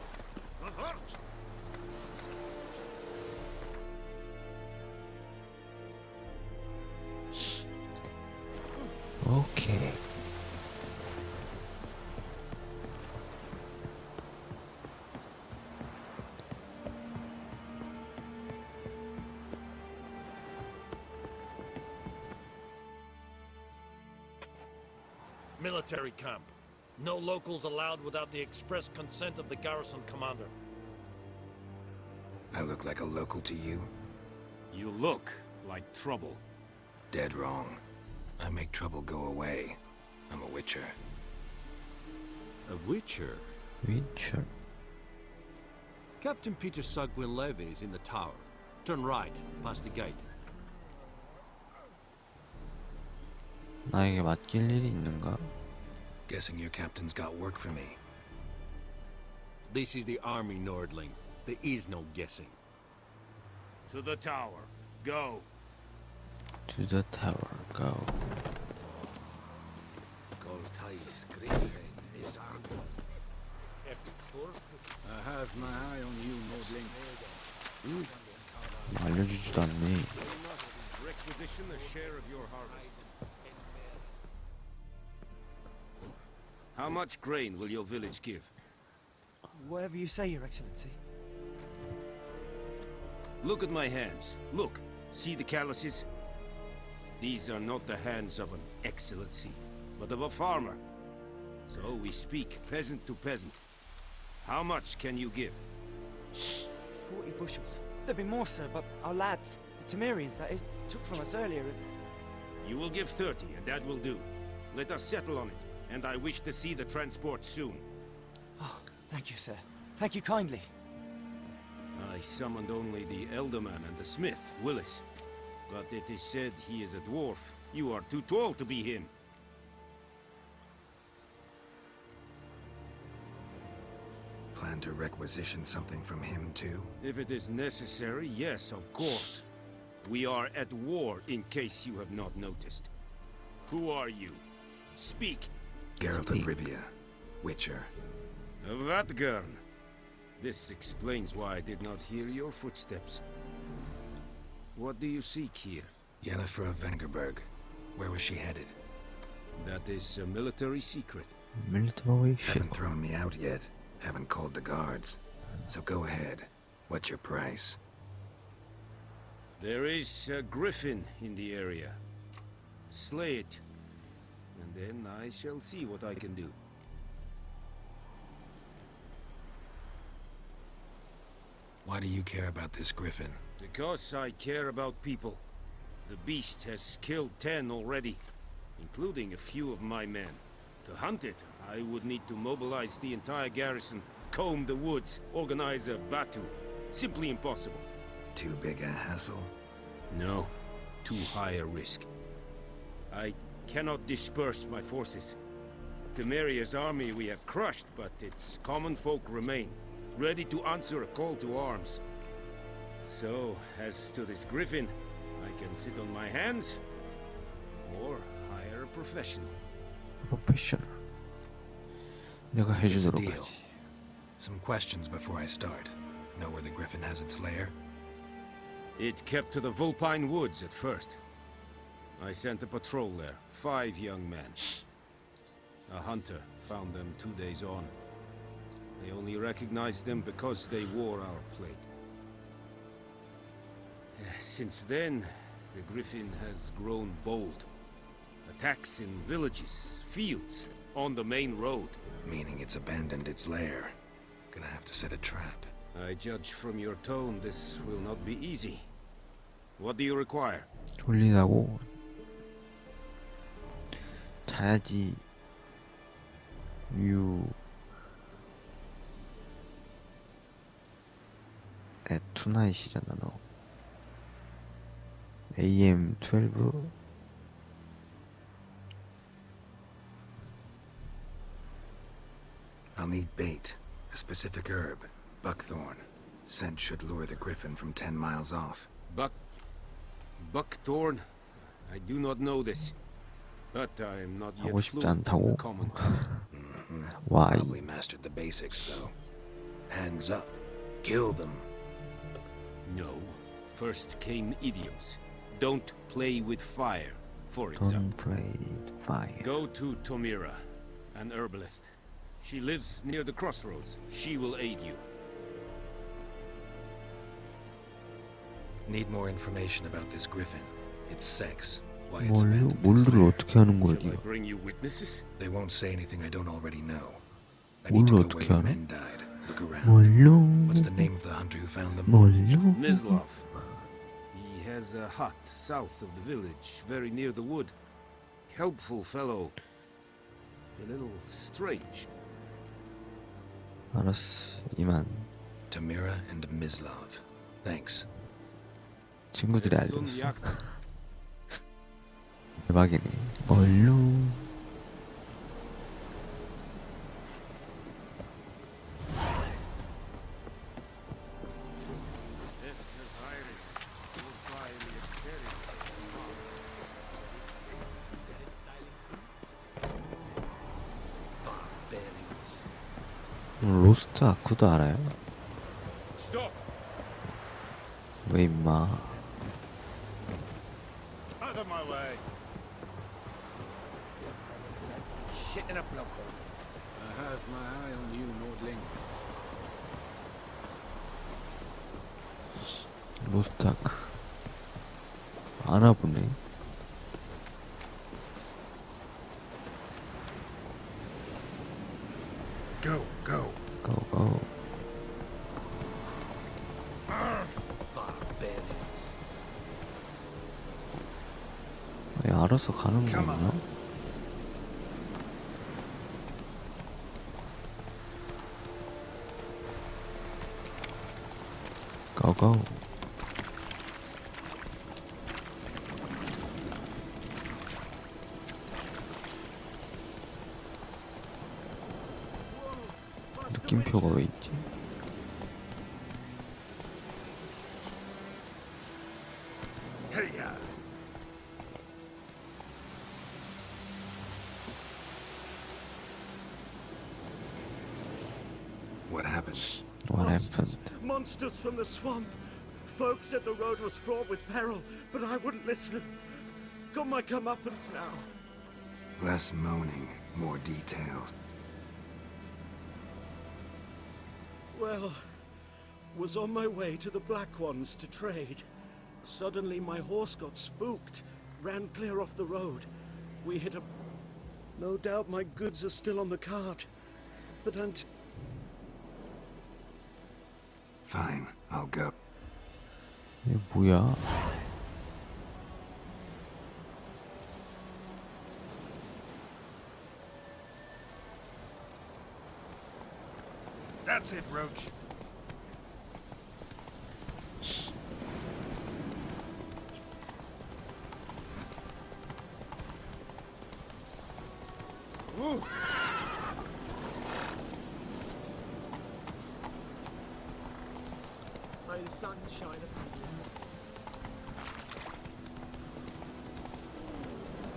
오케이. Military camp. No locals allowed without the express consent of the garrison commander. I look like a local to you? You look like trouble. Dead wrong. I make trouble go away. I'm a witcher. A witcher? Witcher. Captain Peter Sugwin Levy is in the tower. Turn right, past the gate. 나에게 맡길 일이 있는가? Guessing your captain's got work for me. This is the army, Nordling. There is no guessing. To the tower. Go. To the tower, go. Goltais Griffin is armed. I have my eye on you, Nordling. 알려주지도 않네. Requisition a share of your harvest. How much grain will your village give? Whatever you say, Your Excellency. Look at my hands. Look. See the calluses? These are not the hands of an excellency, but of a farmer. So we speak peasant to peasant. How much can you give? 40 bushels. There'd be more, sir, but our lads, the Temerians, that is, took from us earlier. You will give 30, and that will do. Let us settle on it, and I wish to see the transport soon. Oh, thank you, sir. Thank you kindly. I summoned only the Elderman and the smith, Willis. But it is said he is a dwarf. You are too tall to be him. Plan to requisition something from him, too? If it is necessary, yes, of course. We are at war, in case you have not noticed. Who are you? Speak. Geralt of Rivia, Witcher. Vatgern. This explains why I did not hear your footsteps. What do you seek here? Yennefer of Vengerberg. Where was she headed? That is a military secret. Military Haven't thrown me out yet. Haven't called the guards. So go ahead. What's your price? There is a griffin in the area. Slay it. And then I shall see what I can do. Why do you care about this griffin? Because I care about people. The beast has killed 10 already, including a few of my men. To hunt it, I would need to mobilize the entire garrison, comb the woods, organize a batu. Simply impossible. Too big a hassle? No, too high a risk. I cannot disperse my forces. Temeria's army we have crushed, but its common folk remain, ready to answer a call to arms. So, as to this griffin, I can sit on my hands, or hire a professional. Professional. 내가 해주도록 It's a deal. 하지. Some questions before I start. Know where the griffin has its lair? It kept to the Vulpine Woods at first. I sent a patrol there, 5 young men. A hunter found them 2 days on. They only recognized them because they wore our plate. Since then, the griffin has grown bold. Attacks in villages, fields, on the main road. Meaning it's abandoned its lair. Gonna have to set a trap. I judge from your tone this will not be easy. What do you require? 졸리다고. 자야지. You at tonight이잖아 너. AM 12. I'll need bait, a specific herb, buckthorn. Scent should lure the griffin from 10 miles off. Buckthorn? I do not know this. But I am not yet 하고 싶지 fluent in 않다고. the common tongue. Why? Probably mastered the basics, though. Hands up. Kill them. No. First came idioms. Don't play with fire, for example. Don't play with fire. Go to Tomira, an herbalist. She lives near the crossroads. She will aid you. Need more information about this griffin. Its sex. why it's abandoned. 뭘로 어떻게 하는 거야, Shall I 네가? bring you witnesses? They won't say anything I don't already know. I need to 뭘로 go where 어떻게 your 알아? men died. Look around. 뭘로? What's the name of the hunter who found them? 뭘로? Mislov. He has a hut south of the village, very near the wood. Helpful fellow. A little strange. 알았어, 이만. Tamira and Mislov. Thanks. 친구들이 알려줬어. 대박이네. 뭘로? 로스트 아쿠도 알아요? 왜 임마? Out of my way. Shit in a blowhole. I have my eye on you, Nordling. 로스트 아크 알아보네. Go, go. 고고. Barbarians. 왜 알아서 가는 거냐? 고고. 느낌표가 왜 있지? Hey-ya. What happened? What happened? Monsters from the swamp. Folks said the road was fraught with peril, but I wouldn't listen. Got my comeuppance now. Less moaning, more details. Well, was on my way to the Black Ones to trade. Suddenly my horse got spooked, ran clear off the road. We hit a... No doubt my goods are still on the cart, but Fine, I'll go. 이게 뭐야? That's it, Roach. Woo. May the sun shine upon you.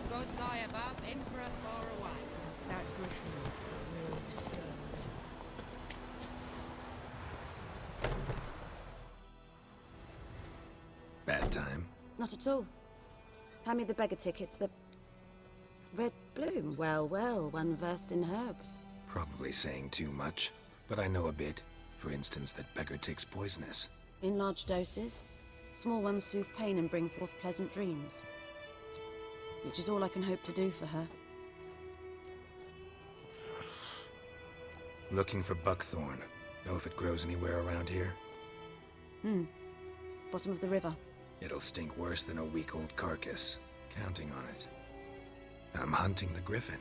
Gods lie above, Emperor far away. That griffin is a real silly. Bad time. Not at all. Hand me the beggar tickets, the... Red bloom. Well, well, one versed in herbs. Probably saying too much, but I know a bit. For instance, that beggar tick's poisonous. In large doses. Small ones soothe pain and bring forth pleasant dreams. Which is all I can hope to do for her. Looking for buckthorn. Know if it grows anywhere around here? Bottom of the river. It'll stink worse than a week-old carcass. Counting on it. I'm hunting the griffin.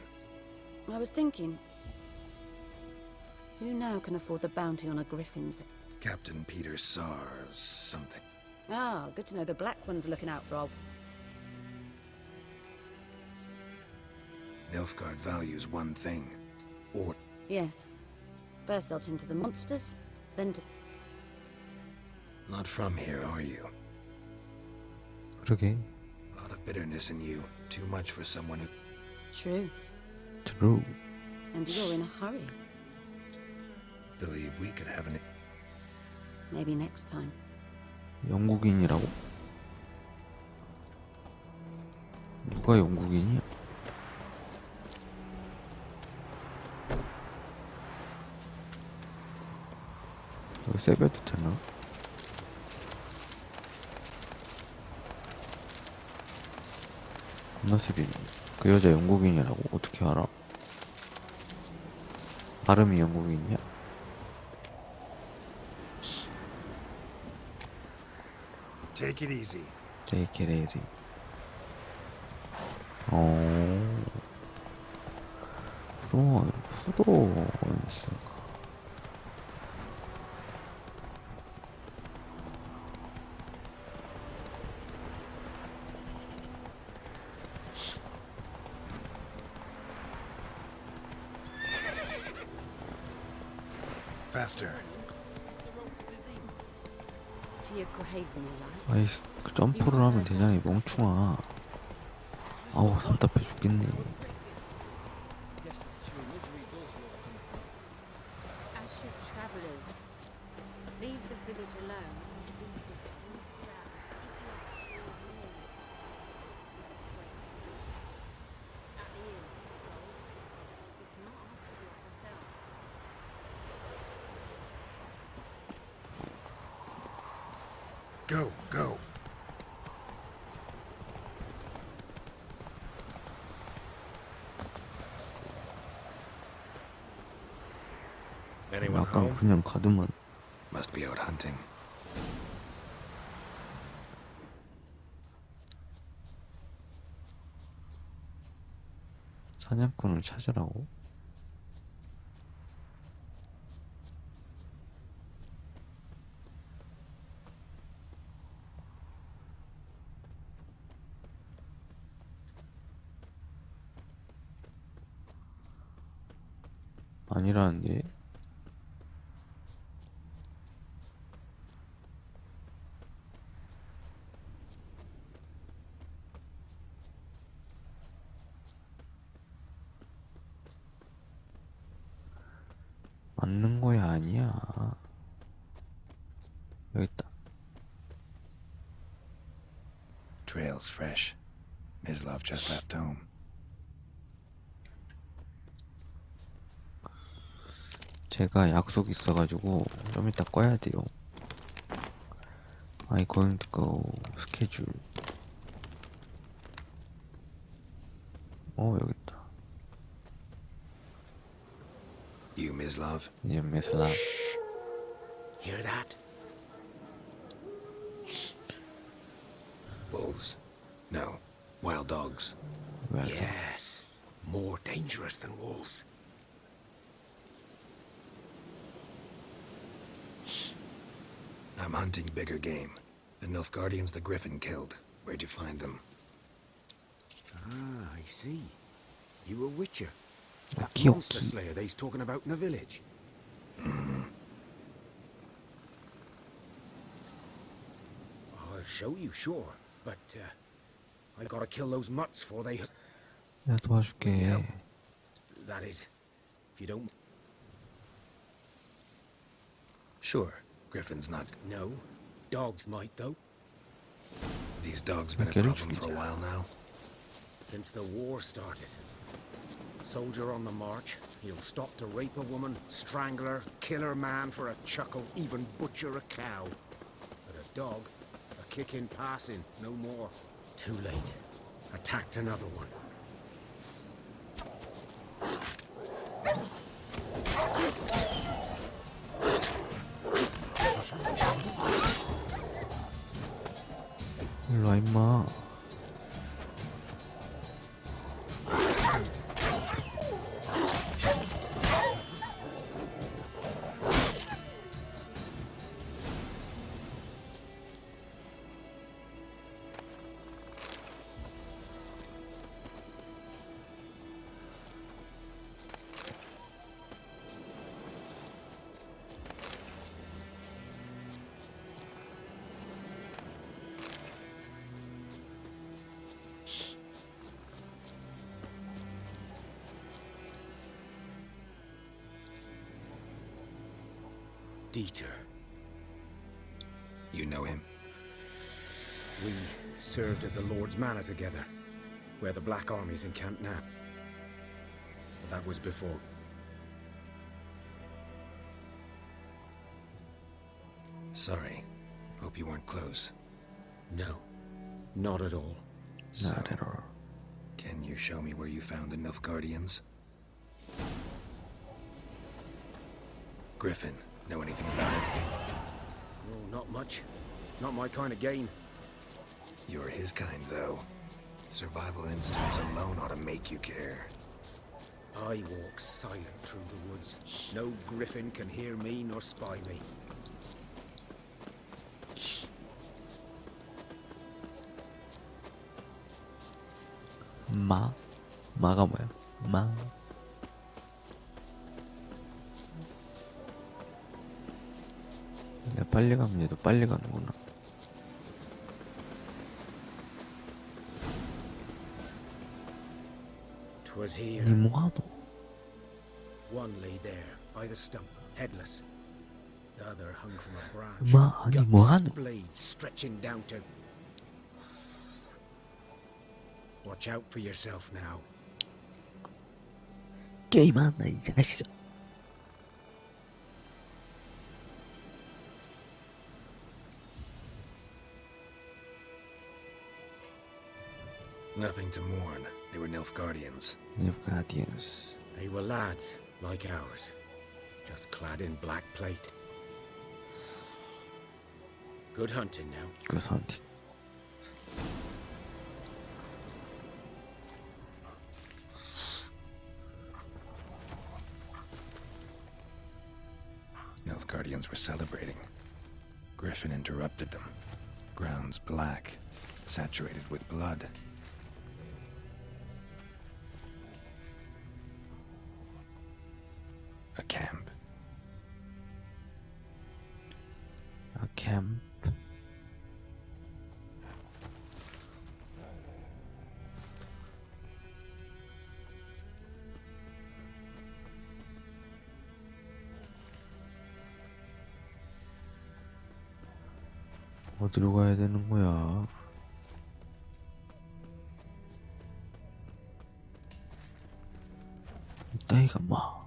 I was thinking... Who now can afford the bounty on a griffin's... Captain Peter Sars something. Ah, good to know the Black One's looking out for old... Nilfgaard values one thing. Or... Yes. First they'll tend to the monsters, then to... Not from here, are you? 그러게. A lot of bitterness in you. Too much for someone who... True. True. And you're in a hurry. Believe we could have an... Maybe next time. 영국인이라고? 누가 영국인이야? 이거 세배도 되나? 너스빈. 그 여자 영국인이라고 어떻게 알아? 발음이 영국인이야? Take it easy. Take it easy. 프로원스가. Faster. 아이, 그 점프를 하면 되잖아, 이 멍충아. 아우, 답답해 죽겠네. As should travelers. Leave the village alone. Beast of sea crab. Eat your fool's meal. At the inn, if not, do it yourself. Go, go. Anyone 약간 home? 그냥 가두면. Must be out hunting. 사냥꾼을 찾으라고? 아니라는데? 맞는 거야, 아니야. 여기 있다. Trail's fresh. Mislav just left home. 제가 약속 있어가지고 좀 이따 꺼야 돼요. I going to go 스케줄. 여기 있다. You, Mislav? Yeah, Mislav. Hear that? Wolves? No. Wild dogs. Yes. More dangerous than wolves. I'm hunting bigger game. The Nilfgaardians the Griffin killed. Where'd you find them? Ah, I see. You a witcher. That Okay, monster okay. slayer they's talking about in the village. I'll show you, sure. But, I gotta kill those mutts before they... 내가 도와줄게. That is, if you don't... Sure. Griffin's not... No. Dogs might, though. These dogs been a Get it, problem for a while now. Since the war started. Soldier on the march, he'll stop to rape a woman, strangle her, kill her man for a chuckle, even butcher a cow. But a dog, a kick in passing, no more. Too late. Attacked another one. 일로 와, 임마. Dieter. You know him? We served at the Lord's Manor together, where the Black Army's encamped now. But that was before. Sorry. Hope you weren't close. No, not at all. Not at all. Can you show me where you found the Nilfgaardians? Griffin, know anything about it? No, not much. Not my kind of game. You're his kind, though. Survival instincts alone ought to make you care. I walk silent through the woods. No griffin can hear me nor spy me. 마가 뭐야? 마. 내가 빨리 가면 얘도 빨리 가는구나. Twas here. 니 뭐하노? One lay there, by the stump, headless. The other hung from a branch. 아니 뭐하노? Blades stretching down to. Watch out for yourself now. 게임한다 이 자식아. Nothing to mourn. They were Nilfgaardians. Nilfgaardians. They were lads, like ours. Just clad in black plate. Good hunting now. Good hunting. Nilfgaardians were celebrating. Griffin interrupted them. Grounds black, saturated with blood. A camp. A camp. 어디로 가야 되는 거야? 이따위가 뭐?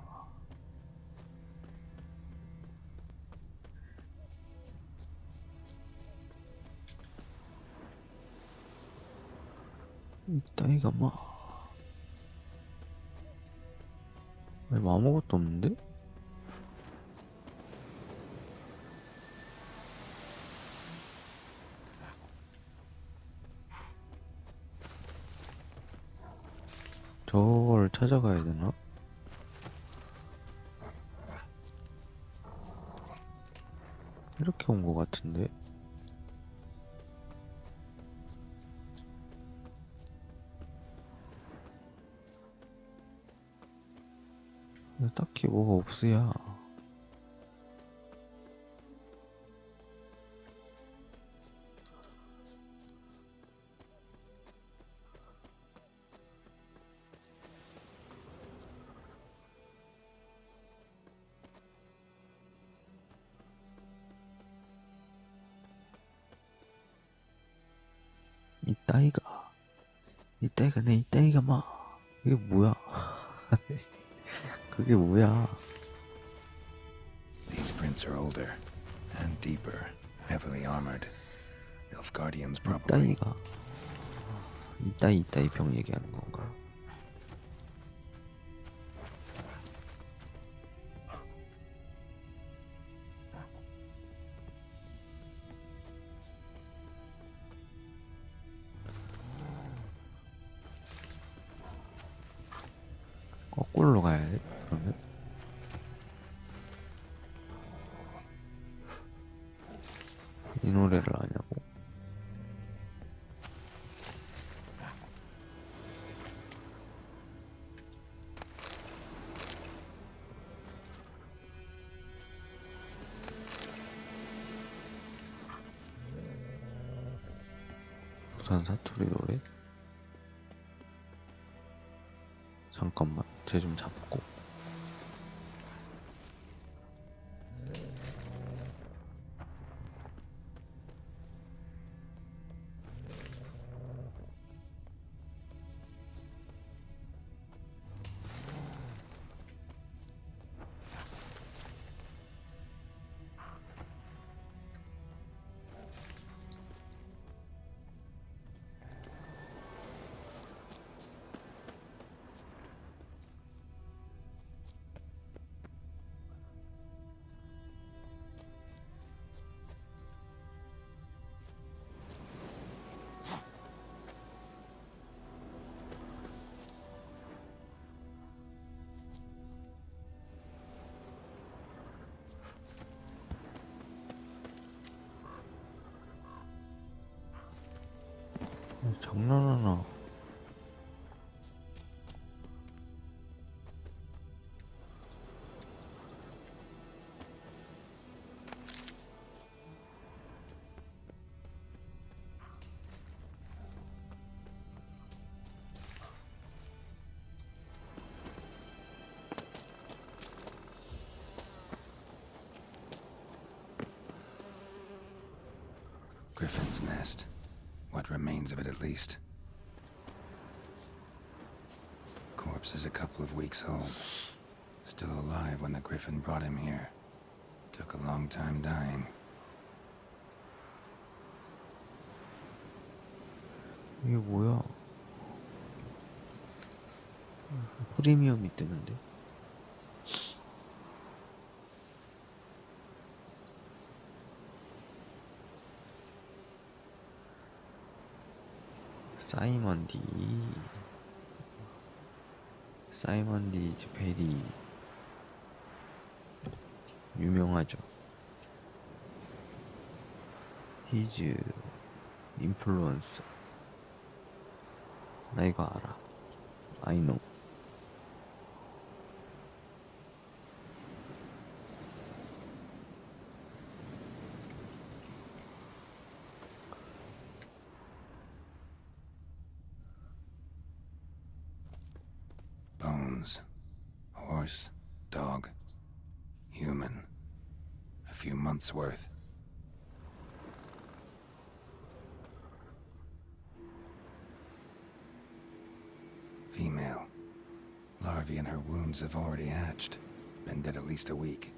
이따위가 뭐? 왜 아무것도 없는데? 저걸 찾아가야 되나? 이렇게 온 것 같은데? 딱히 뭐가 없어야. 이따위가 내 이따위가 막 이게 뭐야? 그게 뭐야? These prints are older and deeper, heavily armored. Nilfgaardians probably. 이따위 병 얘기하는 건가? 거꾸로 가야 돼? 그러면? 이 노래를 아냐고? 부산 사투리 노래? 잠깐만, 쟤 좀 잡고. 장난하나. Griffin's nest. What remains of it, at least. Corpse is a couple of weeks old. Still alive when the Griffin brought him here. Took a long time dying. 이게 뭐야? 프리미엄이 뜨는데? 사이먼 디즈 페리 유명하죠. 히즈 인플루언서. 나 이거 알아. I know. Bones. Horse, dog, human. A few months' worth. Female. Larvae in her wounds have already hatched. Been dead at least a week.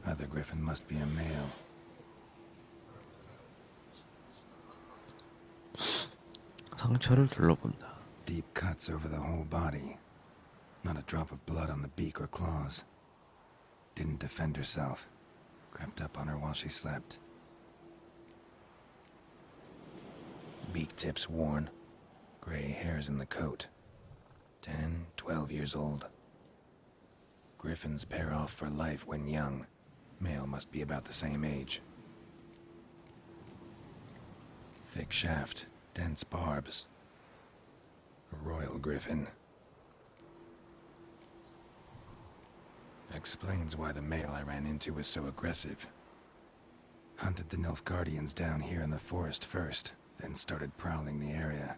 Other Griffin must be a male. 상처를 둘러본다. Deep cuts over the whole body. Not a drop of blood on the beak or claws. Didn't defend herself. Crept up on her while she slept. Beak tips worn. Gray hairs in the coat. 10, 12 years old. Griffins pair off for life when young. Male must be about the same age. Thick shaft, dense barbs. A royal griffin. Explains why the male I ran into was so aggressive. Hunted the Nilfgaardians down here in the forest first, then started prowling the area.